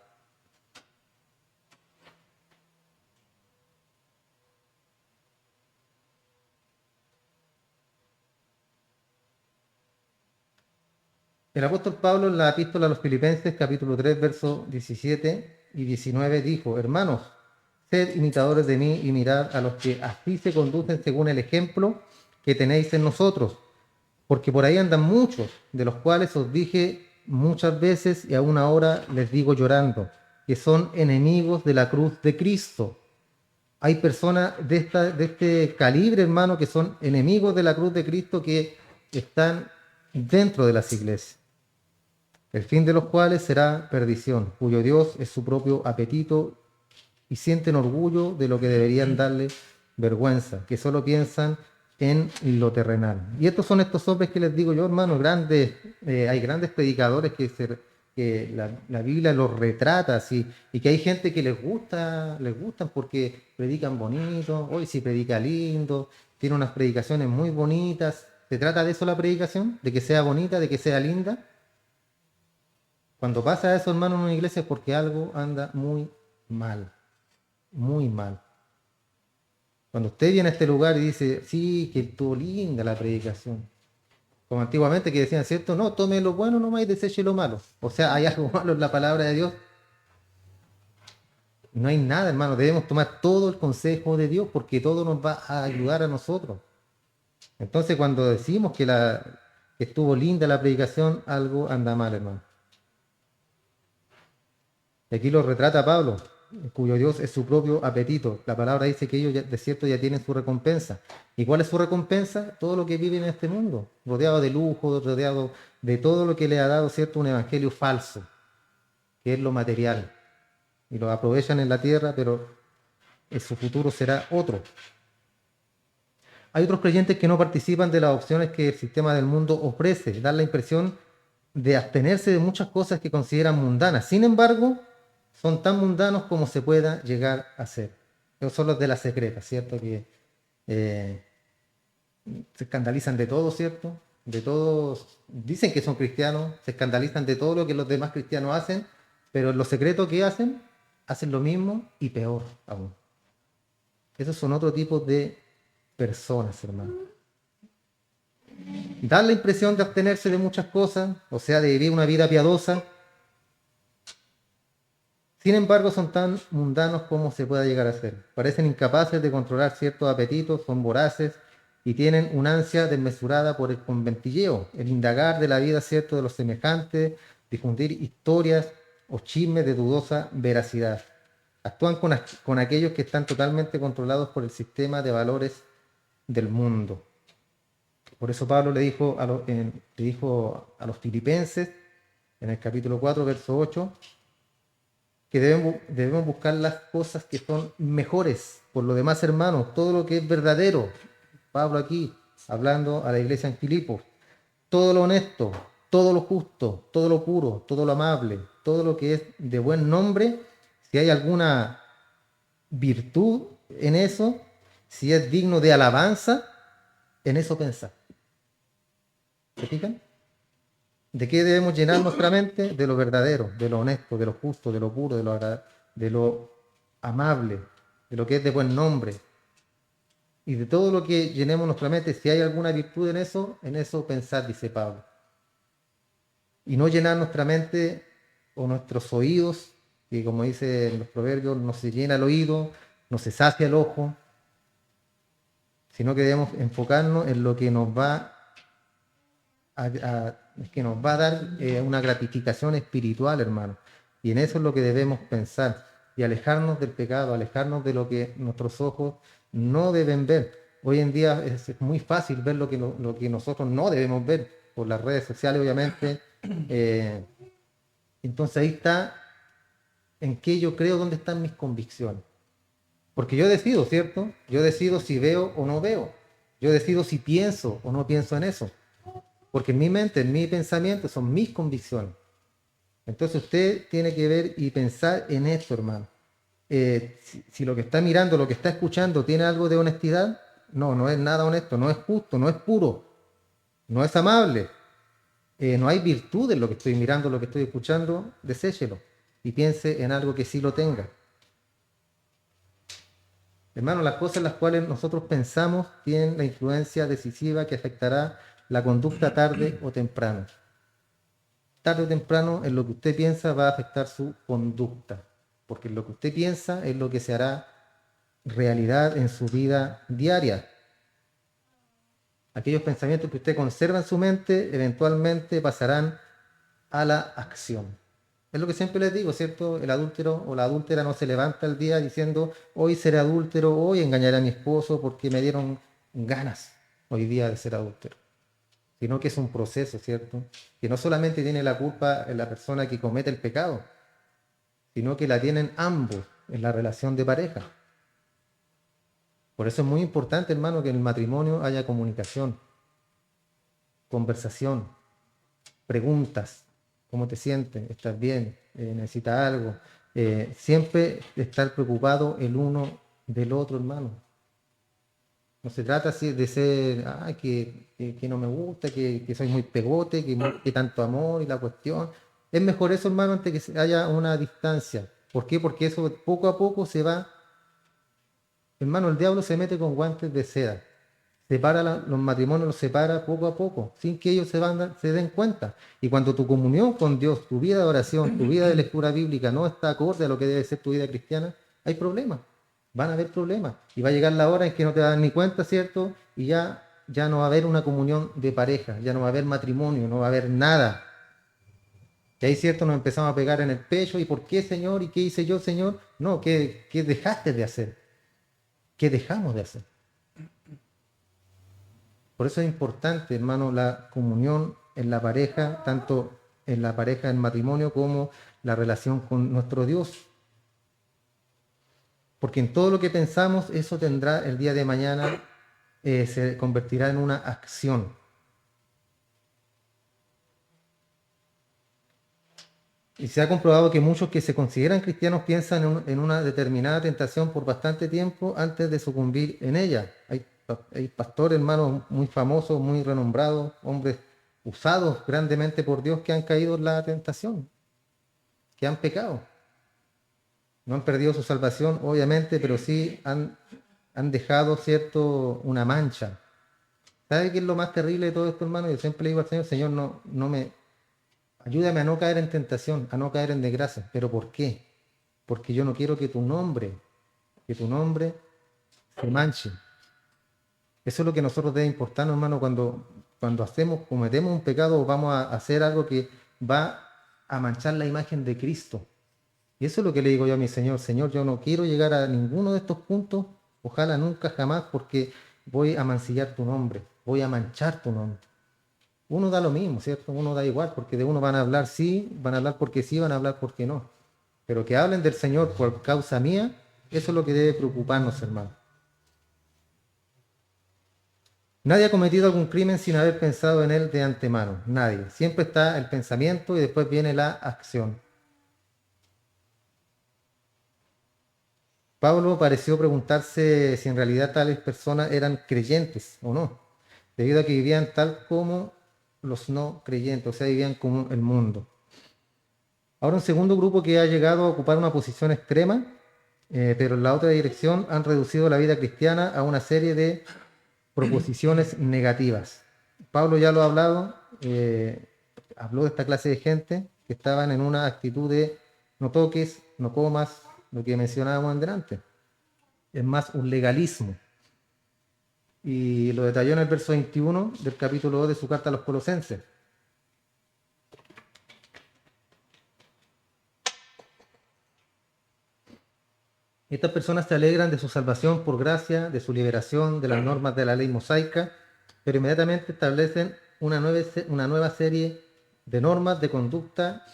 El apóstol Pablo en la epístola a los Filipenses, capítulo 3, versos 17 y 19, dijo, hermanos, sed imitadores de mí y mirad a los que así se conducen según el ejemplo que tenéis en nosotros, porque por ahí andan muchos, de los cuales os dije muchas veces y aún ahora les digo llorando, que son enemigos de la cruz de Cristo. Hay personas de este calibre, hermano, que son enemigos de la cruz de Cristo que están dentro de las iglesias, el fin de los cuales será perdición, cuyo Dios es su propio apetito y sienten orgullo de lo que deberían darle vergüenza, que solo piensan en lo terrenal. Y estos son estos hombres que les digo yo, hermano, grandes, hay grandes predicadores que la Biblia los retrata así, y que hay gente que les gustan porque predican bonito, hoy sí predica lindo, tiene unas predicaciones muy bonitas. ¿Se trata de eso la predicación? ¿De que sea bonita, de que sea linda? Cuando pasa eso, hermano, en una iglesia es porque algo anda muy mal, muy mal. Cuando usted viene a este lugar y dice, sí, que estuvo linda la predicación, como antiguamente que decían, ¿cierto? No, tome lo bueno nomás y deseche lo malo. O sea, hay algo malo en la palabra de Dios. No hay nada, hermano. Debemos tomar todo el consejo de Dios porque todo nos va a ayudar a nosotros. Entonces, cuando decimos que estuvo linda la predicación, algo anda mal, hermano. Y aquí lo retrata Pablo, cuyo Dios es su propio apetito. La palabra dice que ellos de cierto ya tienen su recompensa. ¿Y cuál es su recompensa? Todo lo que viven en este mundo, rodeado de lujo, rodeado de todo lo que le ha dado, cierto, un evangelio falso, que es lo material. Y lo aprovechan en la tierra, pero su futuro será otro. Hay otros creyentes que no participan de las opciones que el sistema del mundo ofrece, dan la impresión de abstenerse de muchas cosas que consideran mundanas. Sin embargo, son tan mundanos como se pueda llegar a ser. Esos son los de la secreta, ¿cierto? Que eh, se escandalizan de todo, ¿cierto? De todos, dicen que son cristianos, se escandalizan de todo lo que los demás cristianos hacen, pero en lo secreto que hacen, hacen lo mismo y peor aún. Esos son otro tipo de personas, hermano. Dan la impresión de abstenerse de muchas cosas, o sea, de vivir una vida piadosa. Sin embargo, son tan mundanos como se pueda llegar a ser. Parecen incapaces de controlar ciertos apetitos, son voraces y tienen una ansia desmesurada por el conventilleo, el indagar de la vida, cierto, de los semejantes, difundir historias o chismes de dudosa veracidad. Actúan con aquellos que están totalmente controlados por el sistema de valores del mundo. Por eso Pablo le dijo a los filipenses en el capítulo 4, verso 8, que debemos buscar las cosas que son mejores. Por lo demás, hermanos, todo lo que es verdadero, Pablo aquí, hablando a la iglesia en Filipos. Todo lo honesto, todo lo justo, todo lo puro, todo lo amable, todo lo que es de buen nombre, si hay alguna virtud en eso, si es digno de alabanza, en eso pensar. ¿Se fijan? ¿De qué debemos llenar nuestra mente? De lo verdadero, de lo honesto, de lo justo, de lo puro, de lo amable, de lo que es de buen nombre. Y de todo lo que llenemos nuestra mente, si hay alguna virtud en eso pensar, dice Pablo. Y no llenar nuestra mente o nuestros oídos, que como dice en los proverbios, no se llena el oído, no se sacia el ojo, sino que debemos enfocarnos en lo que nos va que nos va a dar una gratificación espiritual, hermano. Y en eso es lo que debemos pensar. Y alejarnos del pecado, alejarnos de lo que nuestros ojos no deben ver. Hoy en día es muy fácil ver lo que nosotros no debemos ver, por las redes sociales, obviamente. Entonces ahí está en qué yo creo, dónde están mis convicciones. Porque yo decido, ¿cierto? Yo decido si veo o no veo. Yo decido si pienso o no pienso en eso. Porque en mi mente, en mi pensamiento, son mis convicciones. Entonces usted tiene que ver y pensar en eso, hermano. Si lo que está mirando, lo que está escuchando, tiene algo de honestidad, no, no es nada honesto, no es justo, no es puro, no es amable, no hay virtud en lo que estoy mirando, lo que estoy escuchando, deséchelo y piense en algo que sí lo tenga. Hermano, las cosas en las cuales nosotros pensamos tienen la influencia decisiva que afectará la conducta tarde o temprano. Tarde o temprano, en lo que usted piensa va a afectar su conducta, porque lo que usted piensa es lo que se hará realidad en su vida diaria. Aquellos pensamientos que usted conserva en su mente eventualmente pasarán a la acción. Es lo que siempre les digo, ¿cierto? El adúltero o la adúltera no se levanta el día diciendo, hoy seré adúltero, hoy engañaré a mi esposo porque me dieron ganas hoy día de ser adúltero. Sino que es un proceso, ¿cierto? Que no solamente tiene la culpa la persona que comete el pecado, sino que la tienen ambos en la relación de pareja. Por eso es muy importante, hermano, que en el matrimonio haya comunicación, conversación, preguntas. ¿Cómo te sientes? ¿Estás bien? ¿Necesitas algo? Siempre estar preocupado el uno del otro, hermano. No se trata así de ser, que no me gusta, que soy muy pegote, que tanto amor y la cuestión. Es mejor eso, hermano, antes que haya una distancia. ¿Por qué? Porque eso poco a poco se va. Hermano, el diablo se mete con guantes de seda. Separa los matrimonios, los separa poco a poco, sin que ellos se den cuenta. Y cuando tu comunión con Dios, tu vida de oración, tu vida de lectura bíblica no está acorde a lo que debe ser tu vida cristiana, hay problemas. Van a haber problemas. Y va a llegar la hora en que no te vas a dar ni cuenta, ¿cierto? Y ya no va a haber una comunión de pareja, ya no va a haber matrimonio, no va a haber nada. Y ahí, ¿cierto? Nos empezamos a pegar en el pecho. ¿Y por qué, Señor? ¿Y qué hice yo, Señor? No, ¿qué dejaste de hacer? ¿Qué dejamos de hacer? Por eso es importante, hermano, la comunión en la pareja, tanto en la pareja en matrimonio como la relación con nuestro Dios. Porque en todo lo que pensamos, eso tendrá el día de mañana, se convertirá en una acción. Y se ha comprobado que muchos que se consideran cristianos piensan en una determinada tentación por bastante tiempo antes de sucumbir en ella. Hay pastores, hermanos, muy famosos, muy renombrados, hombres usados grandemente por Dios que han caído en la tentación, que han pecado. No han perdido su salvación, obviamente, pero sí han dejado, ¿cierto?, una mancha. ¿Sabe qué es lo más terrible de todo esto, hermano? Yo siempre le digo al Señor, Señor, ayúdame a no caer en tentación, a no caer en desgracia. ¿Pero por qué? Porque yo no quiero que tu nombre se manche. Eso es lo que a nosotros debe importarnos, hermano, cuando cometemos un pecado o vamos a hacer algo que va a manchar la imagen de Cristo. Y eso es lo que le digo yo a mi Señor. Señor, yo no quiero llegar a ninguno de estos puntos, ojalá nunca jamás, porque voy a mancillar tu nombre, voy a manchar tu nombre. Uno da lo mismo, ¿cierto? Uno da igual, porque de uno van a hablar sí, van a hablar porque sí, van a hablar porque no. Pero que hablen del Señor por causa mía, eso es lo que debe preocuparnos, hermano. Nadie ha cometido algún crimen sin haber pensado en él de antemano. Nadie. Siempre está el pensamiento y después viene la acción. Pablo pareció preguntarse si en realidad tales personas eran creyentes o no, debido a que vivían tal como los no creyentes, o sea, vivían como el mundo. Ahora un segundo grupo que ha llegado a ocupar una posición extrema, pero en la otra dirección han reducido la vida cristiana a una serie de proposiciones negativas. Pablo ya lo ha hablado, habló de esta clase de gente que estaban en una actitud de no toques, no comas, lo que mencionábamos en delante. Es más un legalismo. Y lo detalló en el verso 21 del capítulo 2 de su carta a los Colosenses. Estas personas se alegran de su salvación por gracia, de su liberación de las normas de la ley mosaica, pero inmediatamente establecen una nueva serie de normas de conducta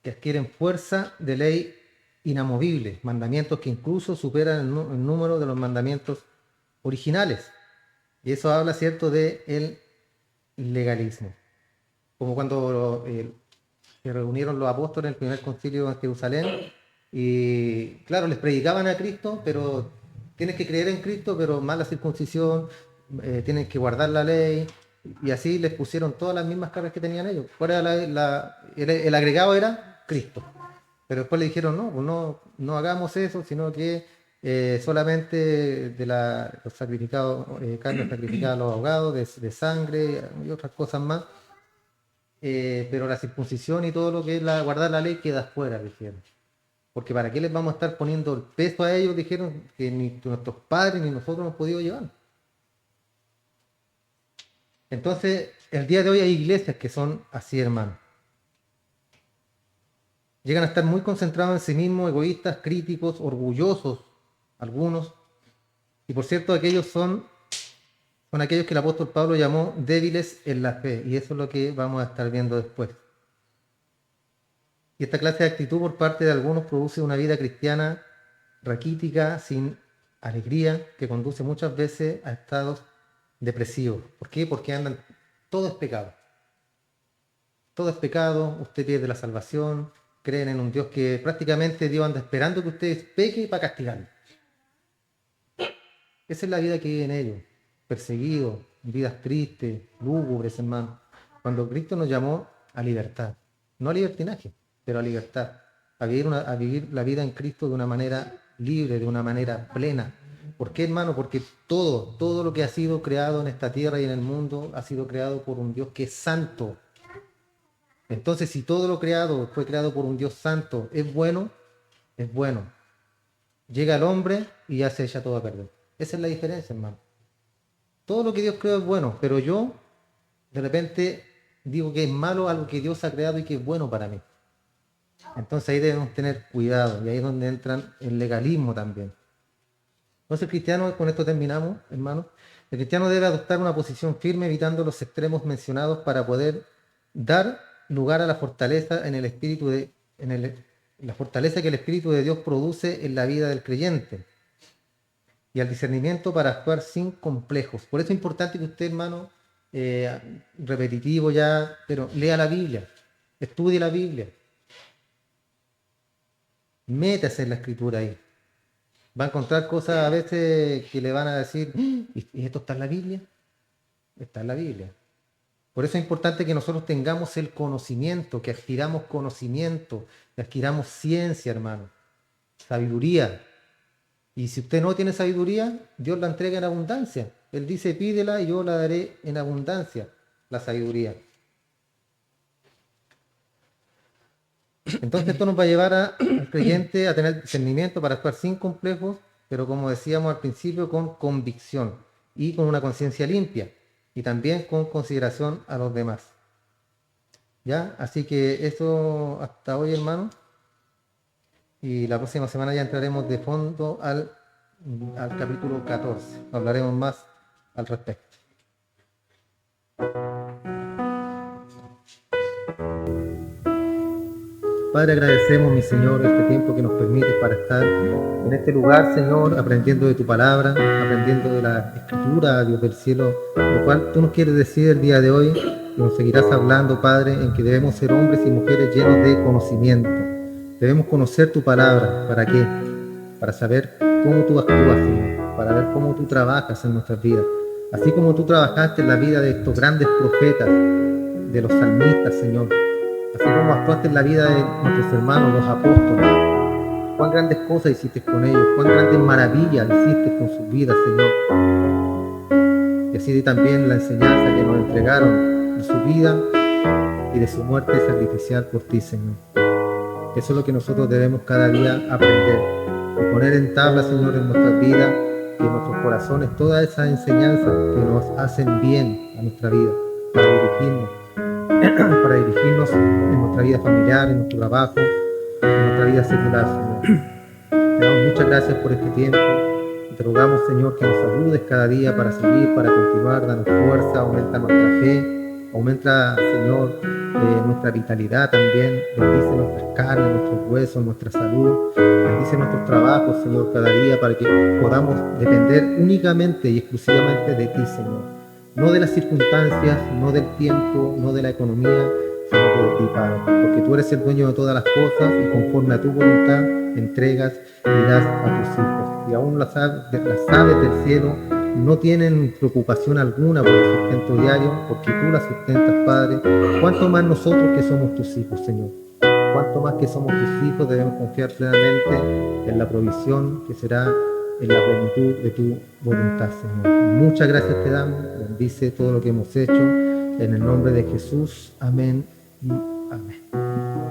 que adquieren fuerza de ley inamovible, mandamientos que incluso superan el número de los mandamientos originales. Y eso habla, ¿cierto?, de el legalismo. Como cuando se reunieron los apóstoles en el primer concilio en Jerusalén y, claro, les predicaban a Cristo, pero tienes que creer en Cristo, pero más la circuncisión, tienen que guardar la ley, y así les pusieron todas las mismas cargas que tenían ellos. ¿Cuál era el agregado? Era Cristo. Pero después le dijeron, no, pues no hagamos eso, sino que solamente de los sacrificados, carne sacrificada a los ahogados, de sangre y otras cosas más. Pero la circuncisión y todo lo que es guardar la ley queda fuera, dijeron. Porque ¿para qué les vamos a estar poniendo el peso a ellos? Dijeron que ni nuestros padres ni nosotros hemos podido llevar. Entonces, el día de hoy hay iglesias que son así, hermanos. Llegan a estar muy concentrados en sí mismos, egoístas, críticos, orgullosos, algunos. Y por cierto, aquellos son aquellos que el apóstol Pablo llamó débiles en la fe. Y eso es lo que vamos a estar viendo después. Y esta clase de actitud por parte de algunos produce una vida cristiana raquítica, sin alegría, que conduce muchas veces a estados depresivos. ¿Por qué? Porque todo es pecado. Todo es pecado, usted pierde la salvación, creen en un Dios que prácticamente Dios anda esperando que ustedes pequen para castigarlo. Esa es la vida que viven ellos, perseguidos, vidas tristes, lúgubres, hermano. Cuando Cristo nos llamó a libertad, no a libertinaje, pero a libertad, a vivir la vida en Cristo de una manera libre, de una manera plena. ¿Por qué, hermano? Porque todo lo que ha sido creado en esta tierra y en el mundo ha sido creado por un Dios que es santo. Entonces, si todo lo creado fue creado por un Dios santo, es bueno, es bueno. Llega el hombre y ya se echa todo a perder. Esa es la diferencia, hermano. Todo lo que Dios creó es bueno, pero yo de repente digo que es malo algo que Dios ha creado y que es bueno para mí. Entonces ahí debemos tener cuidado y ahí es donde entran el legalismo también. Entonces el cristiano, con esto terminamos, hermano, el cristiano debe adoptar una posición firme evitando los extremos mencionados para poder dar lugar a la fortaleza en el espíritu la fortaleza que el Espíritu de Dios produce en la vida del creyente y al discernimiento para actuar sin complejos. Por eso es importante que usted, hermano, repetitivo ya, pero lea la Biblia, estudie la Biblia, métase en la escritura ahí. Va a encontrar cosas a veces que le van a decir, ¿y esto está en la Biblia? Está en la Biblia. Por eso es importante que nosotros tengamos el conocimiento, que adquiramos conocimiento, que adquiramos ciencia, hermano, sabiduría. Y si usted no tiene sabiduría, Dios la entrega en abundancia. Él dice, pídela y yo la daré en abundancia, la sabiduría. Entonces esto nos va a llevar al creyente a tener discernimiento para actuar sin complejos, pero como decíamos al principio, con convicción y con una conciencia limpia y también con consideración a los demás. ¿Ya? Así que eso hasta hoy, hermano. Y la próxima semana ya entraremos de fondo al capítulo 14. Hablaremos más al respecto. Padre, agradecemos, mi Señor, este tiempo que nos permites para estar en este lugar, Señor, aprendiendo de tu palabra, aprendiendo de la Escritura, Dios del cielo, lo cual tú nos quieres decir el día de hoy, y nos seguirás hablando, Padre, en que debemos ser hombres y mujeres llenos de conocimiento. Debemos conocer tu palabra. ¿Para qué? Para saber cómo tú actúas, Señor, para ver cómo tú trabajas en nuestras vidas. Así como tú trabajaste en la vida de estos grandes profetas, de los salmistas, Señor, así como actuaste en la vida de nuestros hermanos, los apóstoles. Cuán grandes cosas hiciste con ellos, cuán grandes maravillas hiciste con sus vidas, Señor. Y así también la enseñanza que nos entregaron de su vida y de su muerte sacrificial por ti, Señor. Eso es lo que nosotros debemos cada día aprender y poner en tabla, Señor, en nuestras vidas y en nuestros corazones todas esas enseñanzas que nos hacen bien a nuestra vida, para dirigirnos en nuestra vida familiar, en nuestro trabajo, en nuestra vida secular, Señor. Te damos muchas gracias por este tiempo y te rogamos, Señor, que nos ayudes cada día para seguir, para continuar, danos fuerza, aumenta nuestra fe, aumenta, Señor, nuestra vitalidad también, bendice nuestras carnes, nuestros huesos, nuestra salud, bendice nuestros trabajos, Señor, cada día para que podamos depender únicamente y exclusivamente de ti, Señor. No de las circunstancias, no del tiempo, no de la economía, sino de ti, Padre, porque tú eres el dueño de todas las cosas y conforme a tu voluntad entregas y das a tus hijos. Y aún las aves del cielo no tienen preocupación alguna por el sustento diario, porque tú las sustentas, Padre. ¿Cuánto más nosotros que somos tus hijos, Señor? ¿Cuánto más que somos tus hijos debemos confiar plenamente en la provisión que será en la plenitud de tu voluntad, Señor? Muchas gracias te damos, bendice todo lo que hemos hecho, en el nombre de Jesús, amén y amén.